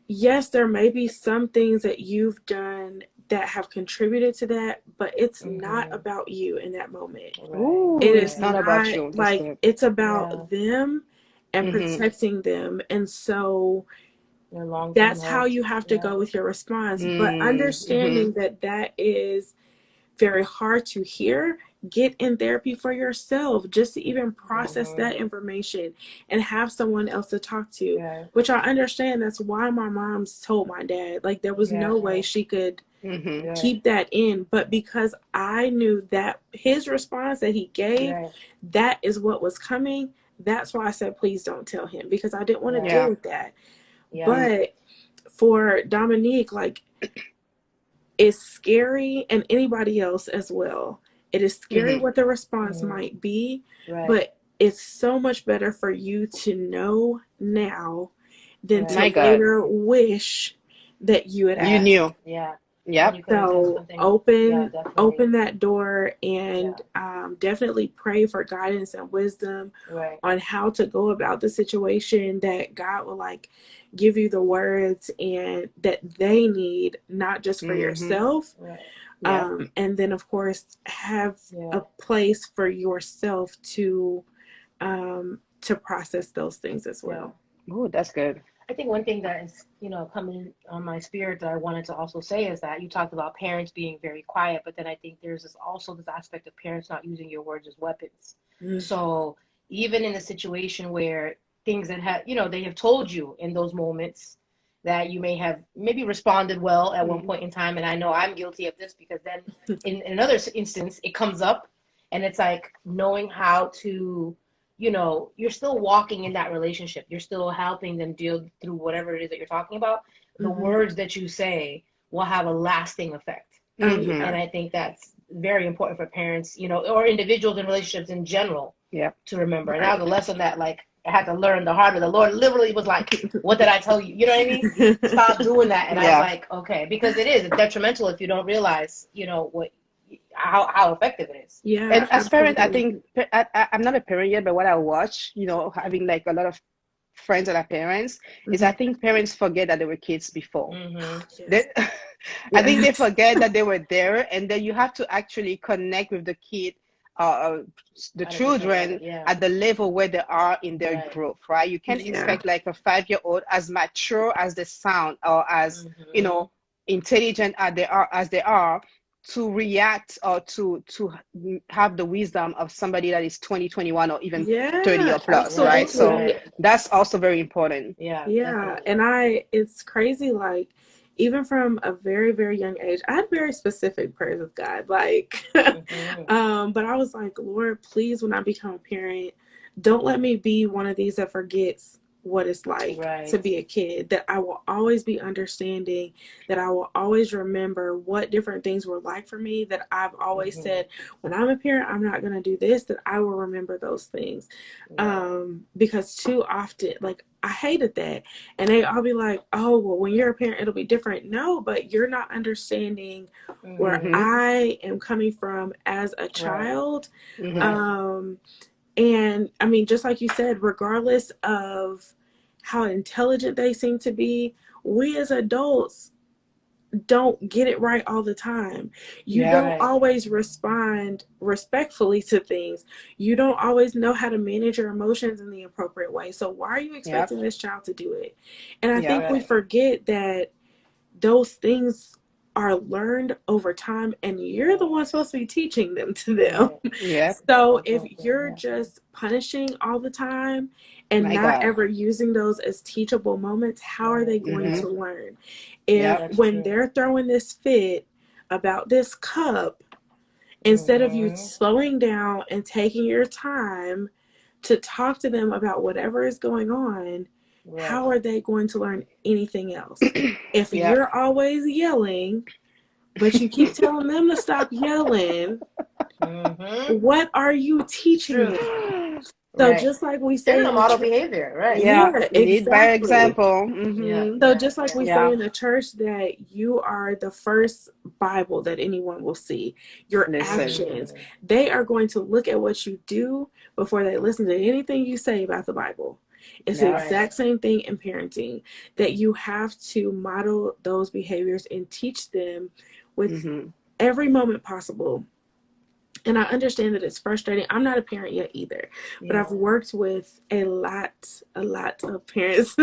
Speaker 3: yes, there may be some things that you've done that have contributed to that, but it's not about you in that moment.
Speaker 4: Ooh,
Speaker 3: It is
Speaker 4: it's not about you.
Speaker 3: like, it's about them and protecting them. And so that's how you have to go with your response. But understanding that is very hard to hear, get in therapy for yourself, just to even process that information and have someone else to talk to, which I understand. That's why my mom's told my dad, like, there was no way she could keep that in. But because I knew that his response that he gave, that is what was coming, that's why I said, please don't tell him, because I didn't want to deal with that. But for Dominique, like, it's scary, and anybody else as well. It is scary what the response might be, but it's so much better for you to know now than to later wish that you had asked.
Speaker 4: You knew.
Speaker 3: So open that door, and definitely pray for guidance and wisdom on how to go about the situation, that God will like give you the words and that they need, not just for yourself. And then of course have a place for yourself to process those things as well.
Speaker 4: Oh, that's good.
Speaker 1: I think one thing that is, coming on my spirit that I wanted to also say is that you talked about parents being very quiet, but then I think there's also this aspect of parents not using your words as weapons. So even in a situation where things that have, they have told you in those moments that you may have maybe responded well at one point in time, and I know I'm guilty of this, because then in another instance it comes up, and it's like knowing how to, you're still walking in that relationship. You're still helping them deal through whatever it is that you're talking about. The words that you say will have a lasting effect. And I think that's very important for parents, or individuals in relationships in general, to remember. And that was a lesson that, like, I had to learn the hard way. The Lord literally was like, what did I tell you? You know what I mean? Stop doing that. And I was like, okay, because it's detrimental if you don't realize, how effective it is.
Speaker 4: And as parents, I think, I'm not a parent yet, but what I watch, having like a lot of friends that are parents, is I think parents forget that they were kids before. I think they forget that they were there, and then you have to actually connect with the kid, the children at the level where they are in their growth, right? You can't expect like a 5-year-old, as mature as they sound, or as intelligent as they are, to react or to have the wisdom of somebody that is 20, 21, or even 30
Speaker 3: Yeah,
Speaker 4: or plus, right?
Speaker 1: Right,
Speaker 4: So
Speaker 3: absolutely.
Speaker 1: right.
Speaker 4: that's also very important.
Speaker 1: Yeah,
Speaker 3: Yeah,
Speaker 1: definitely.
Speaker 3: and it's crazy, like, even from a very, very young age, I had very specific prayers with God, like,
Speaker 1: Hmm.
Speaker 3: but I was like, Lord, please, when I become a parent, don't let me be one of these that forgets what it's like to
Speaker 1: Right.
Speaker 3: be a kid, that I will always be understanding, that I will always remember what different things were like for me, that I've always
Speaker 1: Hmm.
Speaker 3: said, when I'm a parent, I'm not going to do this, that I will remember those things.
Speaker 1: Right.
Speaker 3: Because too often, like, I hated that. And they all be like, oh, well, when you're a parent, it'll be different. No, but you're not understanding where
Speaker 1: Hmm.
Speaker 4: Hmm.
Speaker 3: I am coming from as a
Speaker 1: Right.
Speaker 3: child.
Speaker 4: Hmm.
Speaker 1: Right.
Speaker 3: Um, and I mean, just like you said, regardless of how intelligent they seem to be, we as adults don't get it right all the time. You
Speaker 4: Yeah.
Speaker 3: don't
Speaker 1: Right.
Speaker 3: always respond respectfully to things. You don't always know how to manage your emotions in the appropriate way. So why are you
Speaker 4: Yep.
Speaker 3: expecting this child to do it? And I
Speaker 4: Yep.
Speaker 3: think we
Speaker 1: Right.
Speaker 3: forget that those things are learned over time, and you're the one supposed to be teaching them to them.
Speaker 1: Right.
Speaker 4: Yep.
Speaker 3: So if
Speaker 1: Definitely.
Speaker 3: you're
Speaker 1: Yeah.
Speaker 3: just punishing all the time and
Speaker 4: My
Speaker 3: not
Speaker 4: God.
Speaker 3: ever using those as teachable moments, how are they
Speaker 1: Right.
Speaker 3: going
Speaker 4: Hmm.
Speaker 3: to learn? If
Speaker 4: Yep.
Speaker 1: That's
Speaker 3: when
Speaker 1: true.
Speaker 3: they're throwing this fit about this cup, instead of you
Speaker 1: Hmm.
Speaker 3: slowing down and taking your time to talk to them about whatever is going on, how
Speaker 1: Right.
Speaker 3: are they going to learn anything else? If
Speaker 4: Yep.
Speaker 3: you're always yelling, but you keep telling them to stop yelling,
Speaker 1: Hmm.
Speaker 3: what are you
Speaker 1: It's
Speaker 3: teaching
Speaker 1: true.
Speaker 3: them? So
Speaker 1: Right.
Speaker 3: just like we
Speaker 1: They're
Speaker 3: say
Speaker 1: gonna
Speaker 3: in the
Speaker 1: model
Speaker 3: church,
Speaker 1: behavior. Right.
Speaker 4: Yeah.
Speaker 3: yeah,
Speaker 4: Lead by
Speaker 3: exactly.
Speaker 4: example.
Speaker 1: Yeah.
Speaker 4: Hmm.
Speaker 3: So
Speaker 1: Yeah.
Speaker 3: just like
Speaker 1: Yeah.
Speaker 3: we say
Speaker 4: Yeah.
Speaker 3: in the church that you are the first Bible that anyone will see, your
Speaker 4: Listen.
Speaker 3: actions,
Speaker 1: Hmm.
Speaker 3: they are going to look at what you do before they listen to anything you say about the Bible. It's the
Speaker 4: Yeah.
Speaker 1: Right.
Speaker 3: exact same thing in parenting, that you have to model those behaviors and teach them with
Speaker 4: Hmm.
Speaker 3: every moment possible. And I understand that it's frustrating. I'm not a parent yet either, but I've
Speaker 1: Yeah.
Speaker 3: worked with a lot of parents.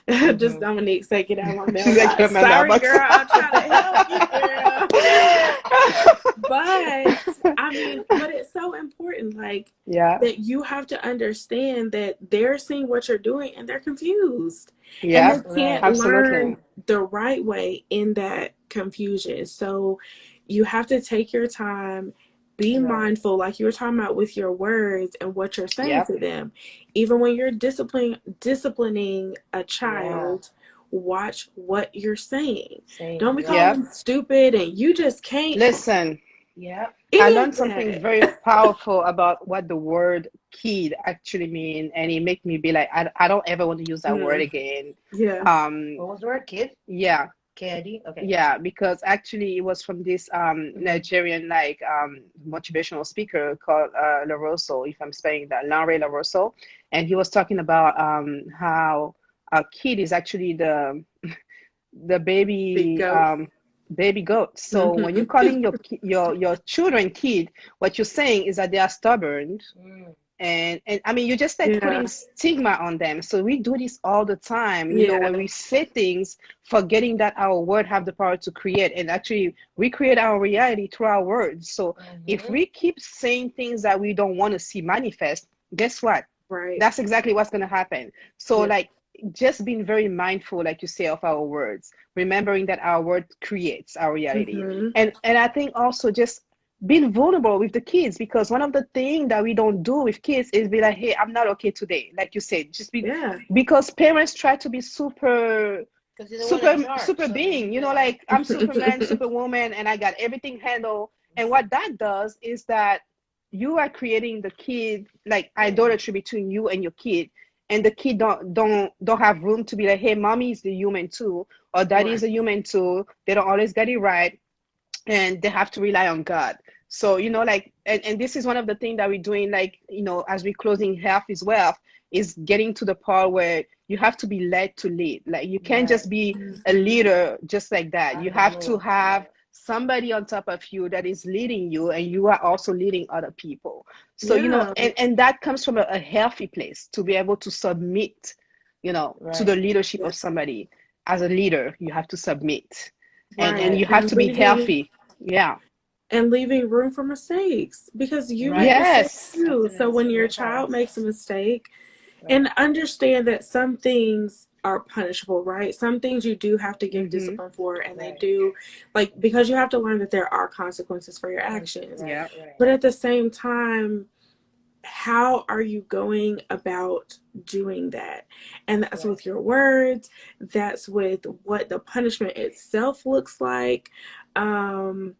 Speaker 3: Just
Speaker 1: Hmm.
Speaker 3: Dominique say, get out of my
Speaker 4: She's like,
Speaker 3: mailbox.
Speaker 4: "You're my
Speaker 3: Sorry,
Speaker 4: mailbox."
Speaker 3: girl. I'm trying to help you, girl. But I mean, but it's so important, like,
Speaker 4: Yeah.
Speaker 3: that you have to understand that they're seeing what you're doing and they're confused, and they
Speaker 4: Yep.
Speaker 3: can't
Speaker 1: Right.
Speaker 3: learn
Speaker 4: Absolutely.
Speaker 3: the right way in that confusion. So you have to take your time, be
Speaker 1: Right.
Speaker 3: mindful, like you were talking about, with your words and what you're saying
Speaker 4: Yep.
Speaker 3: to them. Even when you're disciplining a
Speaker 1: Yeah.
Speaker 3: child, watch what you're saying. Don't
Speaker 1: Same.
Speaker 3: be
Speaker 1: Yep.
Speaker 3: calling
Speaker 4: Yep.
Speaker 3: them stupid and you just can't,
Speaker 4: Listen,
Speaker 1: Yep.
Speaker 4: I
Speaker 3: any
Speaker 4: learned
Speaker 3: of
Speaker 4: something
Speaker 3: that.
Speaker 4: very powerful about what the word kid actually mean, and it make me be like, I don't ever want to use that word
Speaker 3: Mm,
Speaker 4: again.
Speaker 3: yeah.
Speaker 4: Um,
Speaker 1: What was the word? Kid?
Speaker 4: yeah,
Speaker 1: KID? Okay.
Speaker 4: yeah, because actually it was from this
Speaker 1: Hmm.
Speaker 4: Nigerian like motivational speaker called Larosso, if I'm spelling that, Lanre Larosso, and he was talking about how a kid is actually the
Speaker 3: Big
Speaker 4: baby
Speaker 3: goat.
Speaker 4: baby goat. So when you're
Speaker 3: Hmm.
Speaker 4: calling your children kid, what you're saying is that they are stubborn,
Speaker 1: Mm.
Speaker 4: and I mean you're just like putting
Speaker 3: Yeah.
Speaker 4: stigma on them. So we do this all the time, when
Speaker 3: Yeah.
Speaker 4: we say things, forgetting that our word have the power to create, and actually we create our reality through our words. So if
Speaker 1: Hmm.
Speaker 4: we keep saying things that we don't want to see manifest, guess what?
Speaker 3: Right.
Speaker 4: That's exactly what's going to happen. So
Speaker 3: Yeah.
Speaker 4: like just being very mindful, like you say, of our words, remembering that our word creates our reality.
Speaker 3: Hmm.
Speaker 4: And I think also just being vulnerable with the kids, because one of the things that we don't do with kids is be like, hey, I'm not okay today, like you said, just be,
Speaker 3: Yeah.
Speaker 4: because parents try to be super
Speaker 1: Because you're the one
Speaker 4: super
Speaker 1: in charge,
Speaker 4: super
Speaker 1: so you
Speaker 4: being,
Speaker 1: need to like.
Speaker 4: like I'm Superman, Superwoman, and I got everything handled. And what that does is that you are creating the kid like
Speaker 1: Yeah.
Speaker 4: idolatry between you and your kid, and the kid don't have room to be like, hey, mommy is the human too, or daddy
Speaker 3: Right.
Speaker 4: is a human too. They don't always get it right, and they have to rely on God. So, like, and this is one of the things that we're doing, like, as we're closing Health is Wealth, is getting to the part where you have to be led to lead. Like, you can't
Speaker 1: Right.
Speaker 4: just be a
Speaker 3: Hmm.
Speaker 4: leader just like that.
Speaker 1: Out
Speaker 4: You
Speaker 1: of the
Speaker 4: have to
Speaker 1: blue.
Speaker 4: have
Speaker 1: Right.
Speaker 4: somebody on top of you that is leading you, and you are also leading other people. So,
Speaker 3: Yeah.
Speaker 4: and that comes from a healthy place to be able to submit, to the
Speaker 1: Right.
Speaker 4: leadership
Speaker 3: Yeah.
Speaker 4: of somebody. As a leader, you have to submit, and
Speaker 3: Right.
Speaker 4: you have
Speaker 3: And
Speaker 4: to be
Speaker 3: leading
Speaker 4: healthy. Yeah.
Speaker 3: and leaving room for mistakes, because you
Speaker 1: Right.
Speaker 3: make mistakes
Speaker 4: Yes.
Speaker 3: too. So when your
Speaker 1: Many
Speaker 3: child
Speaker 1: times.
Speaker 3: makes a mistake,
Speaker 1: Right.
Speaker 3: and understand that some things are punishable, right? Some things you do have to give
Speaker 4: Mm-hmm.
Speaker 3: discipline for, and they
Speaker 1: Right.
Speaker 3: do, like, because you have to learn that there are consequences for your actions.
Speaker 1: Right.
Speaker 4: Yeah.
Speaker 1: Right.
Speaker 3: But at the same time, how are you going about doing that? And that's
Speaker 1: Right.
Speaker 3: with your words, that's with what the punishment itself looks like. And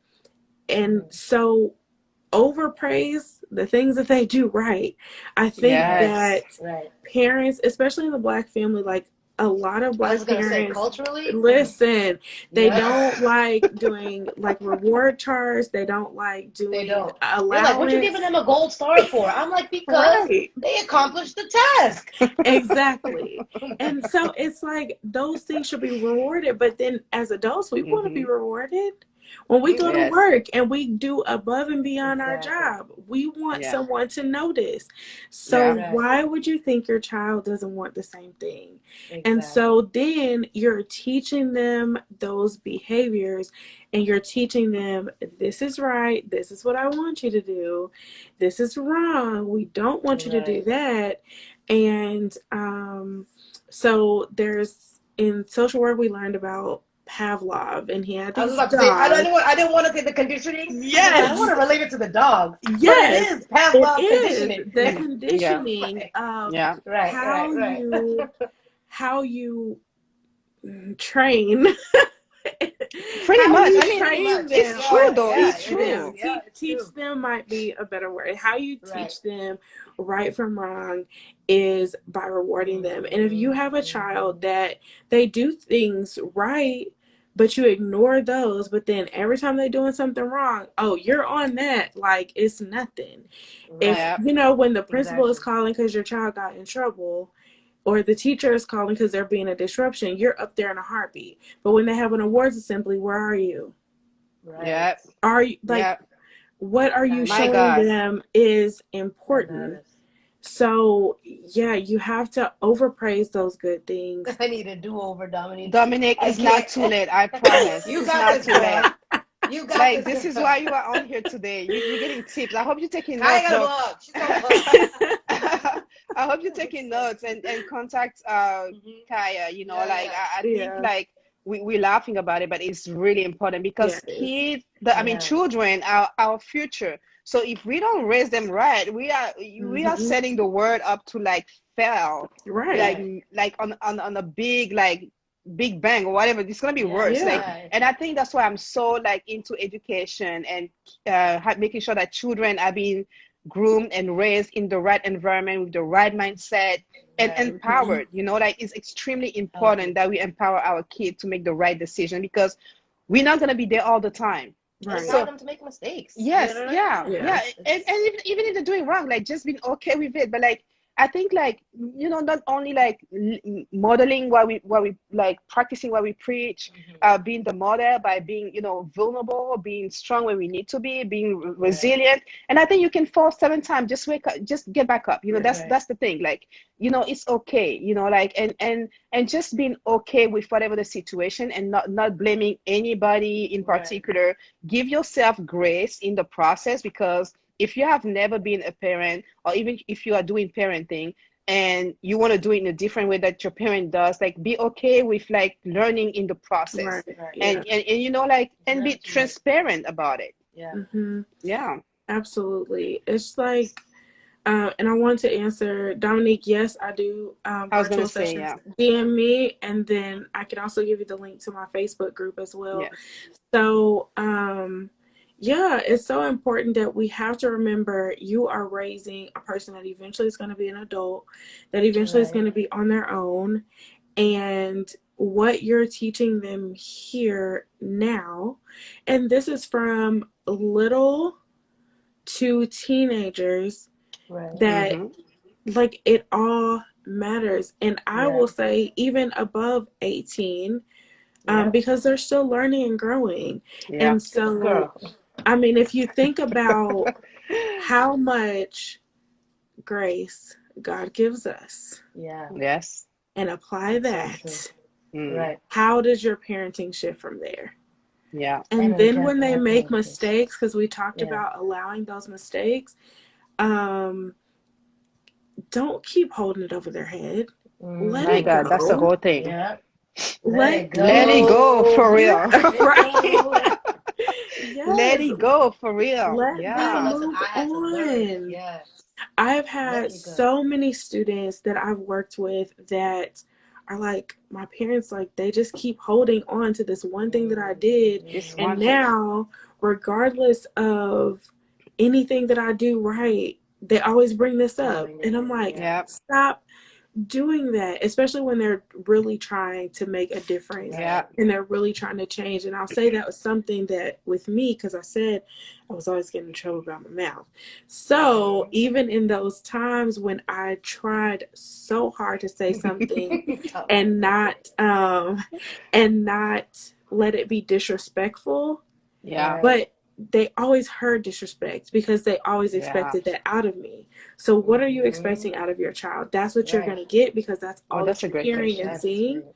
Speaker 3: so overpraise the things that they do right. I think
Speaker 1: Right.
Speaker 3: that
Speaker 4: Yes.
Speaker 1: Right.
Speaker 3: parents, especially in the Black family, like a lot of
Speaker 1: I was
Speaker 3: Black
Speaker 1: gonna say
Speaker 3: parents,
Speaker 1: culturally.
Speaker 3: listen, they
Speaker 1: Yep.
Speaker 3: don't like doing like reward charts. They don't like
Speaker 1: They
Speaker 3: doing
Speaker 1: don't. They're like, "What you giving
Speaker 3: allowance.
Speaker 1: them a gold star for?" I'm like, "Because
Speaker 3: Right.
Speaker 1: they accomplished the task."
Speaker 3: Exactly. And so it's like those things should be rewarded. But then as adults, we want to be
Speaker 4: Mm-hmm.
Speaker 3: rewarded. When we go to
Speaker 4: Yes.
Speaker 3: work and we do above and beyond our
Speaker 1: Exactly.
Speaker 3: job, we want
Speaker 4: Yeah.
Speaker 3: someone to notice. So
Speaker 4: Yeah.
Speaker 1: Right.
Speaker 3: why would you think your child doesn't want the same thing? And
Speaker 1: Exactly.
Speaker 3: so then you're teaching them those behaviors, and you're teaching them, this is right, this is what I want you to do, this is wrong, we don't want you to do
Speaker 1: Right.
Speaker 3: that. And so there's, in social work, we learned about Pavlov, and he had
Speaker 1: I was
Speaker 3: these
Speaker 1: about to say
Speaker 3: dogs.
Speaker 1: I didn't want to say the conditioning. I was like, I don't want
Speaker 3: Yes,
Speaker 1: to relate it to the dog, but it
Speaker 3: yes,
Speaker 1: is
Speaker 3: it
Speaker 1: Pavlov
Speaker 3: is
Speaker 1: conditioning.
Speaker 3: the
Speaker 4: Yeah.
Speaker 3: conditioning
Speaker 1: Right.
Speaker 3: of
Speaker 4: Yeah.
Speaker 1: Right. Right.
Speaker 3: how
Speaker 1: Right.
Speaker 3: you train.
Speaker 4: Pretty
Speaker 3: How
Speaker 4: much.
Speaker 3: you
Speaker 4: I mean,
Speaker 1: Pretty
Speaker 3: train
Speaker 1: much.
Speaker 4: it's
Speaker 3: them,
Speaker 4: true
Speaker 3: or
Speaker 4: though.
Speaker 1: Yeah.
Speaker 4: It's
Speaker 3: teach
Speaker 1: It is.
Speaker 3: them.
Speaker 4: true.
Speaker 1: Yeah. It's
Speaker 3: Teach
Speaker 1: true.
Speaker 3: them might be a better word. How you
Speaker 1: Right.
Speaker 3: teach them right from wrong is by rewarding them. And if you have a child that they do things right, but you ignore those, but then every time they're doing something wrong, oh, you're on that like it's nothing. If,
Speaker 1: Right.
Speaker 4: Yeah.
Speaker 3: when the principal is
Speaker 1: Exactly.
Speaker 3: calling because your child got in trouble, or the teacher is calling because they're being a disruption, you're up there in a heartbeat. But when they have an awards assembly, where are you?
Speaker 1: Right.
Speaker 4: Yeah.
Speaker 3: Are you like,
Speaker 4: Yeah.
Speaker 3: what are you
Speaker 1: Time
Speaker 4: My
Speaker 3: showing
Speaker 1: matters.
Speaker 4: God.
Speaker 3: them is
Speaker 1: That
Speaker 3: important?
Speaker 1: matters.
Speaker 3: So yeah, you have to overpraise those good things.
Speaker 1: I need a do-over, Dominique.
Speaker 4: Dominic,
Speaker 1: I
Speaker 4: it's not
Speaker 1: can't.
Speaker 4: too late. I promise.
Speaker 1: You
Speaker 4: It's
Speaker 1: got
Speaker 4: not
Speaker 1: this,
Speaker 4: too late.
Speaker 1: girl. You got
Speaker 4: Like
Speaker 1: this,
Speaker 4: this is
Speaker 1: girl.
Speaker 4: why you are on here today. You're getting tips. I hope you're taking notes
Speaker 1: Kaya
Speaker 4: though.
Speaker 1: look. She's on hook.
Speaker 4: I hope you're taking notes and contact Kaya. You know,
Speaker 1: Yeah,
Speaker 4: like
Speaker 1: yeah.
Speaker 4: I think
Speaker 3: Yeah,
Speaker 4: like we're laughing about it, but it's really important because
Speaker 3: yes,
Speaker 1: Yeah.
Speaker 4: children are our future. So if we don't raise them right, we are
Speaker 3: hmm,
Speaker 4: setting the world up to like fail, like
Speaker 3: right,
Speaker 1: Right.
Speaker 4: on a big like big bang or whatever. It's gonna be
Speaker 1: Yeah,
Speaker 4: worse. Like,
Speaker 3: yeah,
Speaker 1: yeah.
Speaker 4: and I think that's why I'm so like into education and making sure that children are being groomed and raised in the right environment with the right mindset and
Speaker 1: Right.
Speaker 3: hmm,
Speaker 4: empowered. You know, like it's extremely important
Speaker 1: Healthy.
Speaker 4: that we empower our kids to make the right decision because we're not gonna be there all the time.
Speaker 1: And
Speaker 3: right,
Speaker 1: allow
Speaker 4: So
Speaker 1: them to make mistakes. You
Speaker 4: yes,
Speaker 1: know?
Speaker 4: yeah,
Speaker 1: Yeah.
Speaker 3: yeah,
Speaker 4: yeah,
Speaker 1: It's
Speaker 4: and even if they're doing wrong, like just being okay with it. But like I think like not only like modeling what we like practicing what we preach, being the model by being vulnerable, being strong when we need to be, being
Speaker 1: right.
Speaker 4: resilient. And I think you can fall 7 times, just wake up, just get back up.
Speaker 3: yeah,
Speaker 4: That's
Speaker 1: Right.
Speaker 4: that's the thing. Like it's okay. Like and just being okay with whatever the situation and not blaming anybody in
Speaker 1: Right.
Speaker 4: particular. Give yourself grace in the process because if you have never been a parent or even if you are doing parenting and you want to do it in a different way that your parent does, like be okay with like learning in the process
Speaker 3: right,
Speaker 1: Right.
Speaker 3: yeah,
Speaker 4: and like
Speaker 1: It's
Speaker 4: and
Speaker 1: never
Speaker 4: be
Speaker 1: too late.
Speaker 4: transparent about it.
Speaker 1: Yeah.
Speaker 3: hmm,
Speaker 4: Yeah.
Speaker 3: absolutely. It's like, and I want to answer Dominique. Yes, I do
Speaker 4: I was gonna
Speaker 3: virtual
Speaker 4: say,
Speaker 3: sessions.
Speaker 4: yeah.
Speaker 3: DM me, and then I can also give you the link to my Facebook group as well.
Speaker 4: Yes.
Speaker 3: So, yeah, it's so important that we have to remember you are raising a person that eventually is going to be an adult, that eventually is
Speaker 1: Right.
Speaker 3: going to be on their own, and what you're teaching them here now, and this is from little to teenagers,
Speaker 1: Right.
Speaker 3: that
Speaker 4: Mm-hmm.
Speaker 3: like it all matters. And I
Speaker 1: Yeah.
Speaker 3: will say even above 18,
Speaker 1: Yep.
Speaker 3: because they're still learning and growing.
Speaker 4: Yeah.
Speaker 3: And so,
Speaker 1: Girl.
Speaker 3: I mean, if you think about how much grace God gives us
Speaker 1: Yeah.
Speaker 4: Yes.
Speaker 3: and apply
Speaker 1: That's so true.
Speaker 3: that,
Speaker 4: Mm.
Speaker 1: Right.
Speaker 3: how does your parenting shift from there?
Speaker 4: Yeah.
Speaker 3: And
Speaker 1: And in
Speaker 3: then when
Speaker 1: general,
Speaker 3: they
Speaker 1: that's
Speaker 3: make
Speaker 1: what it is.
Speaker 3: mistakes, because we talked
Speaker 1: Yeah.
Speaker 3: about allowing those mistakes, um, don't keep holding it over their head. Let
Speaker 4: My
Speaker 3: it
Speaker 1: Mm-hmm.
Speaker 4: God, that's the
Speaker 3: go.
Speaker 4: whole thing.
Speaker 1: Yeah. Let
Speaker 3: Let
Speaker 1: it
Speaker 3: it
Speaker 4: Let it
Speaker 3: go.
Speaker 4: go for
Speaker 1: go.
Speaker 3: Yeah,
Speaker 4: real.
Speaker 1: Let it
Speaker 3: right.
Speaker 1: go.
Speaker 4: Let
Speaker 3: Yes.
Speaker 4: it go for real.
Speaker 3: Let
Speaker 1: That's a
Speaker 4: Yeah.
Speaker 3: them
Speaker 1: lesson
Speaker 3: move
Speaker 1: I had to learn.
Speaker 3: on.
Speaker 1: Yes.
Speaker 3: I've
Speaker 1: Let
Speaker 3: had
Speaker 1: it go.
Speaker 3: so many students that I've worked with that are like, my parents, like, they just keep holding on to this one thing that I did.
Speaker 4: This
Speaker 3: And
Speaker 4: one thing.
Speaker 3: now, regardless of anything that I do right, they always bring this up.
Speaker 1: Bring
Speaker 3: And
Speaker 1: it
Speaker 3: I'm
Speaker 1: in.
Speaker 3: like,
Speaker 1: Yeah.
Speaker 4: Yeah.
Speaker 3: stop doing that, especially when they're really trying to make a difference
Speaker 4: Yeah.
Speaker 1: Right.
Speaker 3: and they're really trying to change. And I'll say that was something that with me, because I said I was always getting in trouble about my mouth. So
Speaker 1: Mm-hmm.
Speaker 3: even in those times when I tried so hard to say something
Speaker 1: Tough.
Speaker 3: and not let it be disrespectful,
Speaker 4: Yeah.
Speaker 1: Right.
Speaker 3: but they always heard disrespect because they always
Speaker 4: Yeah.
Speaker 3: expected that out of me. So what are you
Speaker 1: Mm-hmm.
Speaker 3: expecting out of your child? That's what you're
Speaker 1: Right.
Speaker 3: going to get because that's
Speaker 4: Oh,
Speaker 3: all that
Speaker 4: that's a
Speaker 3: you're
Speaker 4: great
Speaker 3: hearing and
Speaker 4: question.
Speaker 1: That's
Speaker 3: seeing.
Speaker 1: great.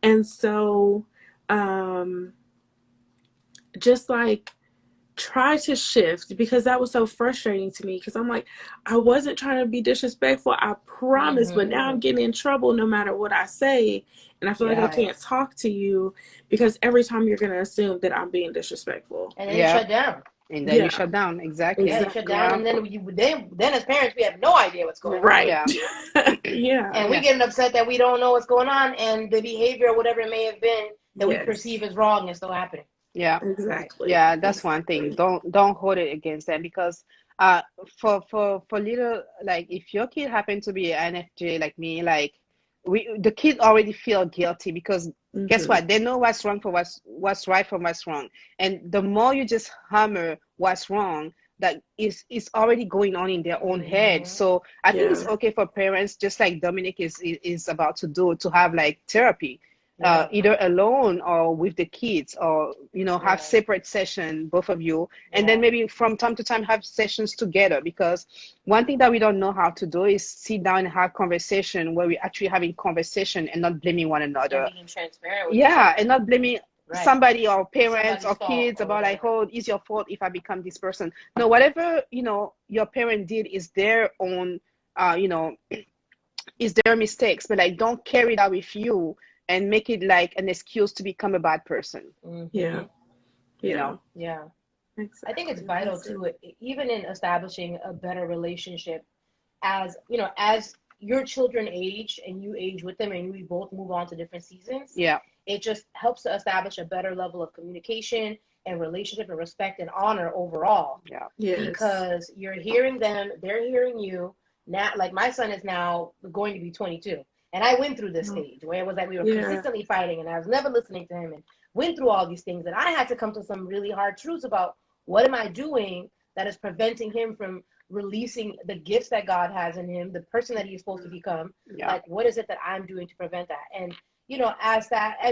Speaker 3: And so um just like try to shift, because that was so frustrating to me, because I'm like, I wasn't trying to be disrespectful, I promise, but now
Speaker 1: Mm-hmm.
Speaker 3: I'm getting in trouble no matter what I say, and I feel like I
Speaker 4: Yeah.
Speaker 1: Right.
Speaker 3: can't talk to you because every time you're going to assume that I'm being disrespectful.
Speaker 1: And then you
Speaker 4: Yeah.
Speaker 1: shut down.
Speaker 4: And then you
Speaker 3: Yeah,
Speaker 4: shut down. Exactly.
Speaker 1: Yeah, you shut down,
Speaker 3: exactly.
Speaker 4: Yeah.
Speaker 1: and then as parents, we have no idea what's going on,
Speaker 3: Right.
Speaker 4: Yeah.
Speaker 3: Yeah.
Speaker 1: and we
Speaker 4: Yeah.
Speaker 1: get upset that we don't know what's going on, and the behavior, whatever it may have been, that we
Speaker 3: Yes.
Speaker 1: perceive as wrong, is still happening.
Speaker 4: Yeah.
Speaker 3: Exactly.
Speaker 4: Yeah, that's one thing.
Speaker 3: Exactly.
Speaker 4: Don't hold it against them because uh for little, like if your kid happen to be an INFJ like me, like the kid already feel guilty because guess
Speaker 3: Mm-hmm.
Speaker 4: what? They know what's wrong for what's right from what's wrong. And the more you just hammer what's wrong, that is already going on in their own head.
Speaker 1: Mm-hmm.
Speaker 4: So I think it's
Speaker 3: Yeah.
Speaker 4: okay for parents, just like Dominic is about to do, to have like therapy,
Speaker 1: Yeah,
Speaker 4: either alone or with the kids, or have
Speaker 1: yeah,
Speaker 4: separate session, both of you, and then
Speaker 1: yeah,
Speaker 4: maybe from time to time have sessions together. Because one thing that we don't know how to do is sit down and have conversation where we're actually having conversation and not blaming one
Speaker 1: and
Speaker 4: another.
Speaker 1: being transparent with each
Speaker 4: Yeah,
Speaker 1: other.
Speaker 4: and not blaming
Speaker 1: Right.
Speaker 4: somebody or
Speaker 1: It's
Speaker 4: parents
Speaker 1: somebody's
Speaker 4: or
Speaker 1: fault
Speaker 4: kids
Speaker 1: or
Speaker 4: about like,
Speaker 1: whatever.
Speaker 4: oh, it's your fault if I become this person. No, whatever your parent did is their own, you know is their mistakes, but like don't carry that with you and make it like an excuse to become a bad person,
Speaker 1: Mm-hmm.
Speaker 3: Yeah.
Speaker 4: you
Speaker 3: Yeah.
Speaker 4: know?
Speaker 1: Yeah. I think it's
Speaker 3: Exactly.
Speaker 1: vital
Speaker 3: That's it.
Speaker 1: too, even in establishing a better relationship, as as your children age and you age with them and we both move on to different seasons,
Speaker 4: Yeah,
Speaker 1: it just helps to establish a better level of communication and relationship and respect and honor overall,
Speaker 4: yeah,
Speaker 3: Yes.
Speaker 1: because you're hearing them, they're hearing you. Now, like my son is now going to be 22, and I went through this
Speaker 3: Oh,
Speaker 1: stage where it was like we were
Speaker 3: yeah.
Speaker 1: consistently fighting and I was never listening to him, and went through all these things, and I had to come to some really hard truths about what am I doing that is preventing him from releasing the gifts that God has in him, the person that he's supposed to become.
Speaker 4: yeah,
Speaker 1: Like, what is it that I'm doing to prevent that? And as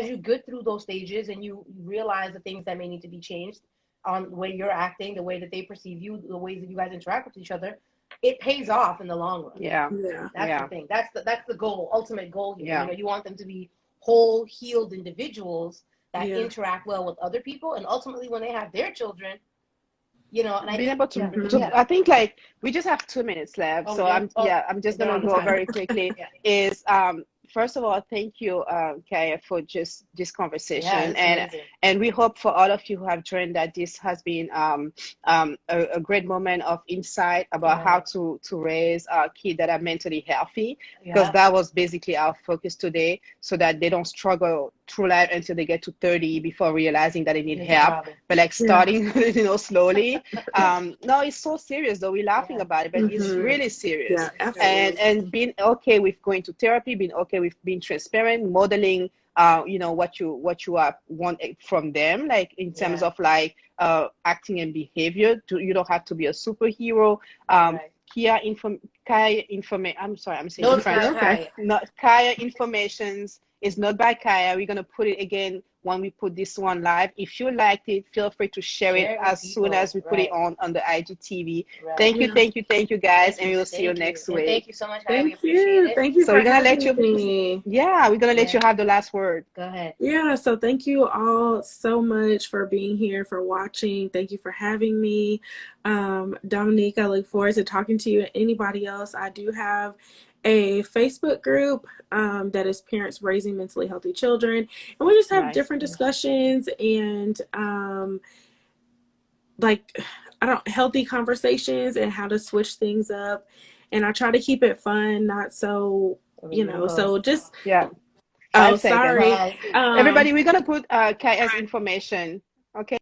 Speaker 1: you get through those stages and you realize the things that may need to be changed on the way you're acting, the way that they perceive you, the ways that you guys interact with each other, it pays off in the long run.
Speaker 4: yeah,
Speaker 3: Yeah.
Speaker 1: That's the
Speaker 4: yeah,
Speaker 1: thing. That's the goal, ultimate goal here.
Speaker 4: yeah.
Speaker 1: You want them to be whole, healed individuals that
Speaker 3: Yeah.
Speaker 1: interact well with other people, and ultimately when they have their children, and I
Speaker 4: Being
Speaker 1: think,
Speaker 4: able
Speaker 1: yeah,
Speaker 3: Mm-hmm.
Speaker 4: to
Speaker 1: yeah.
Speaker 4: I think like we just have 2 minutes left,
Speaker 1: Oh, we
Speaker 4: so
Speaker 1: do. Oh,
Speaker 4: I'm just
Speaker 1: we've been
Speaker 4: gonna
Speaker 1: on
Speaker 4: go
Speaker 1: time.
Speaker 4: very quickly.
Speaker 1: Yeah,
Speaker 4: Is first of all, thank you, Kaya, for just this
Speaker 1: yeah,
Speaker 4: conversation,
Speaker 1: it's amazing.
Speaker 4: and we hope for all of you who have joined that this has been a great moment of insight about how
Speaker 1: Yeah,
Speaker 4: to raise kids that are mentally healthy, because
Speaker 1: yeah,
Speaker 4: that was basically our focus today, so that they don't struggle through life until they get to 30 before realizing that they need
Speaker 1: there's a
Speaker 4: help,
Speaker 1: problem.
Speaker 4: but like
Speaker 3: Yeah.
Speaker 4: starting slowly. No, it's so serious though. We're laughing
Speaker 1: Yeah,
Speaker 4: about it, but
Speaker 1: it's
Speaker 4: it's
Speaker 3: Mm-hmm.
Speaker 1: true.
Speaker 4: really serious.
Speaker 3: Yeah.
Speaker 1: It's true.
Speaker 4: And
Speaker 3: Absolutely.
Speaker 4: being okay with going to therapy, being okay with being transparent, modeling, what you are want from them, like in terms
Speaker 1: Yeah,
Speaker 4: of like acting and behavior. You don't have to be a superhero. Um,
Speaker 1: right.
Speaker 4: Kaya informa I'm sorry, I'm saying
Speaker 1: No,
Speaker 4: in
Speaker 1: it's
Speaker 3: You're
Speaker 4: French.
Speaker 1: not
Speaker 3: okay.
Speaker 1: Kai.
Speaker 4: Not Kaya informations is not by Kaya. We're gonna put it again when we put this one live. If you liked it, feel free to share it
Speaker 1: Share it with
Speaker 4: as soon
Speaker 1: people.
Speaker 4: as we put it
Speaker 1: Right.
Speaker 4: on the IGTV.
Speaker 1: Right.
Speaker 4: Thank you,
Speaker 3: Yeah.
Speaker 4: thank you, thank you guys,
Speaker 1: Thank
Speaker 4: and
Speaker 1: you.
Speaker 4: we'll see you
Speaker 1: Thank you.
Speaker 4: next
Speaker 1: And thank
Speaker 4: week.
Speaker 1: you so much, guys. We
Speaker 3: Thank
Speaker 1: appreciate
Speaker 3: you.
Speaker 1: it.
Speaker 3: Thank you
Speaker 4: So
Speaker 3: for
Speaker 4: we're gonna let
Speaker 3: having
Speaker 4: you,
Speaker 3: me.
Speaker 4: yeah, we're gonna let
Speaker 1: Yeah.
Speaker 4: you have the last word.
Speaker 1: Go ahead.
Speaker 3: Yeah, so thank you all so much for being here, for watching. Thank you for having me. Dominique, I look forward to talking to you and anybody else. I do have a Facebook group that is Parents Raising Mentally Healthy Children. And we just have
Speaker 4: Nice.
Speaker 3: different discussions and like, I don't, healthy conversations and how to switch things up. And I try to keep it fun, not so, so just,
Speaker 4: Yeah,
Speaker 3: oh,
Speaker 4: 5 seconds.
Speaker 3: sorry.
Speaker 1: Bye.
Speaker 3: Um,
Speaker 4: Everybody, we're gonna put Kaya's information. Okay.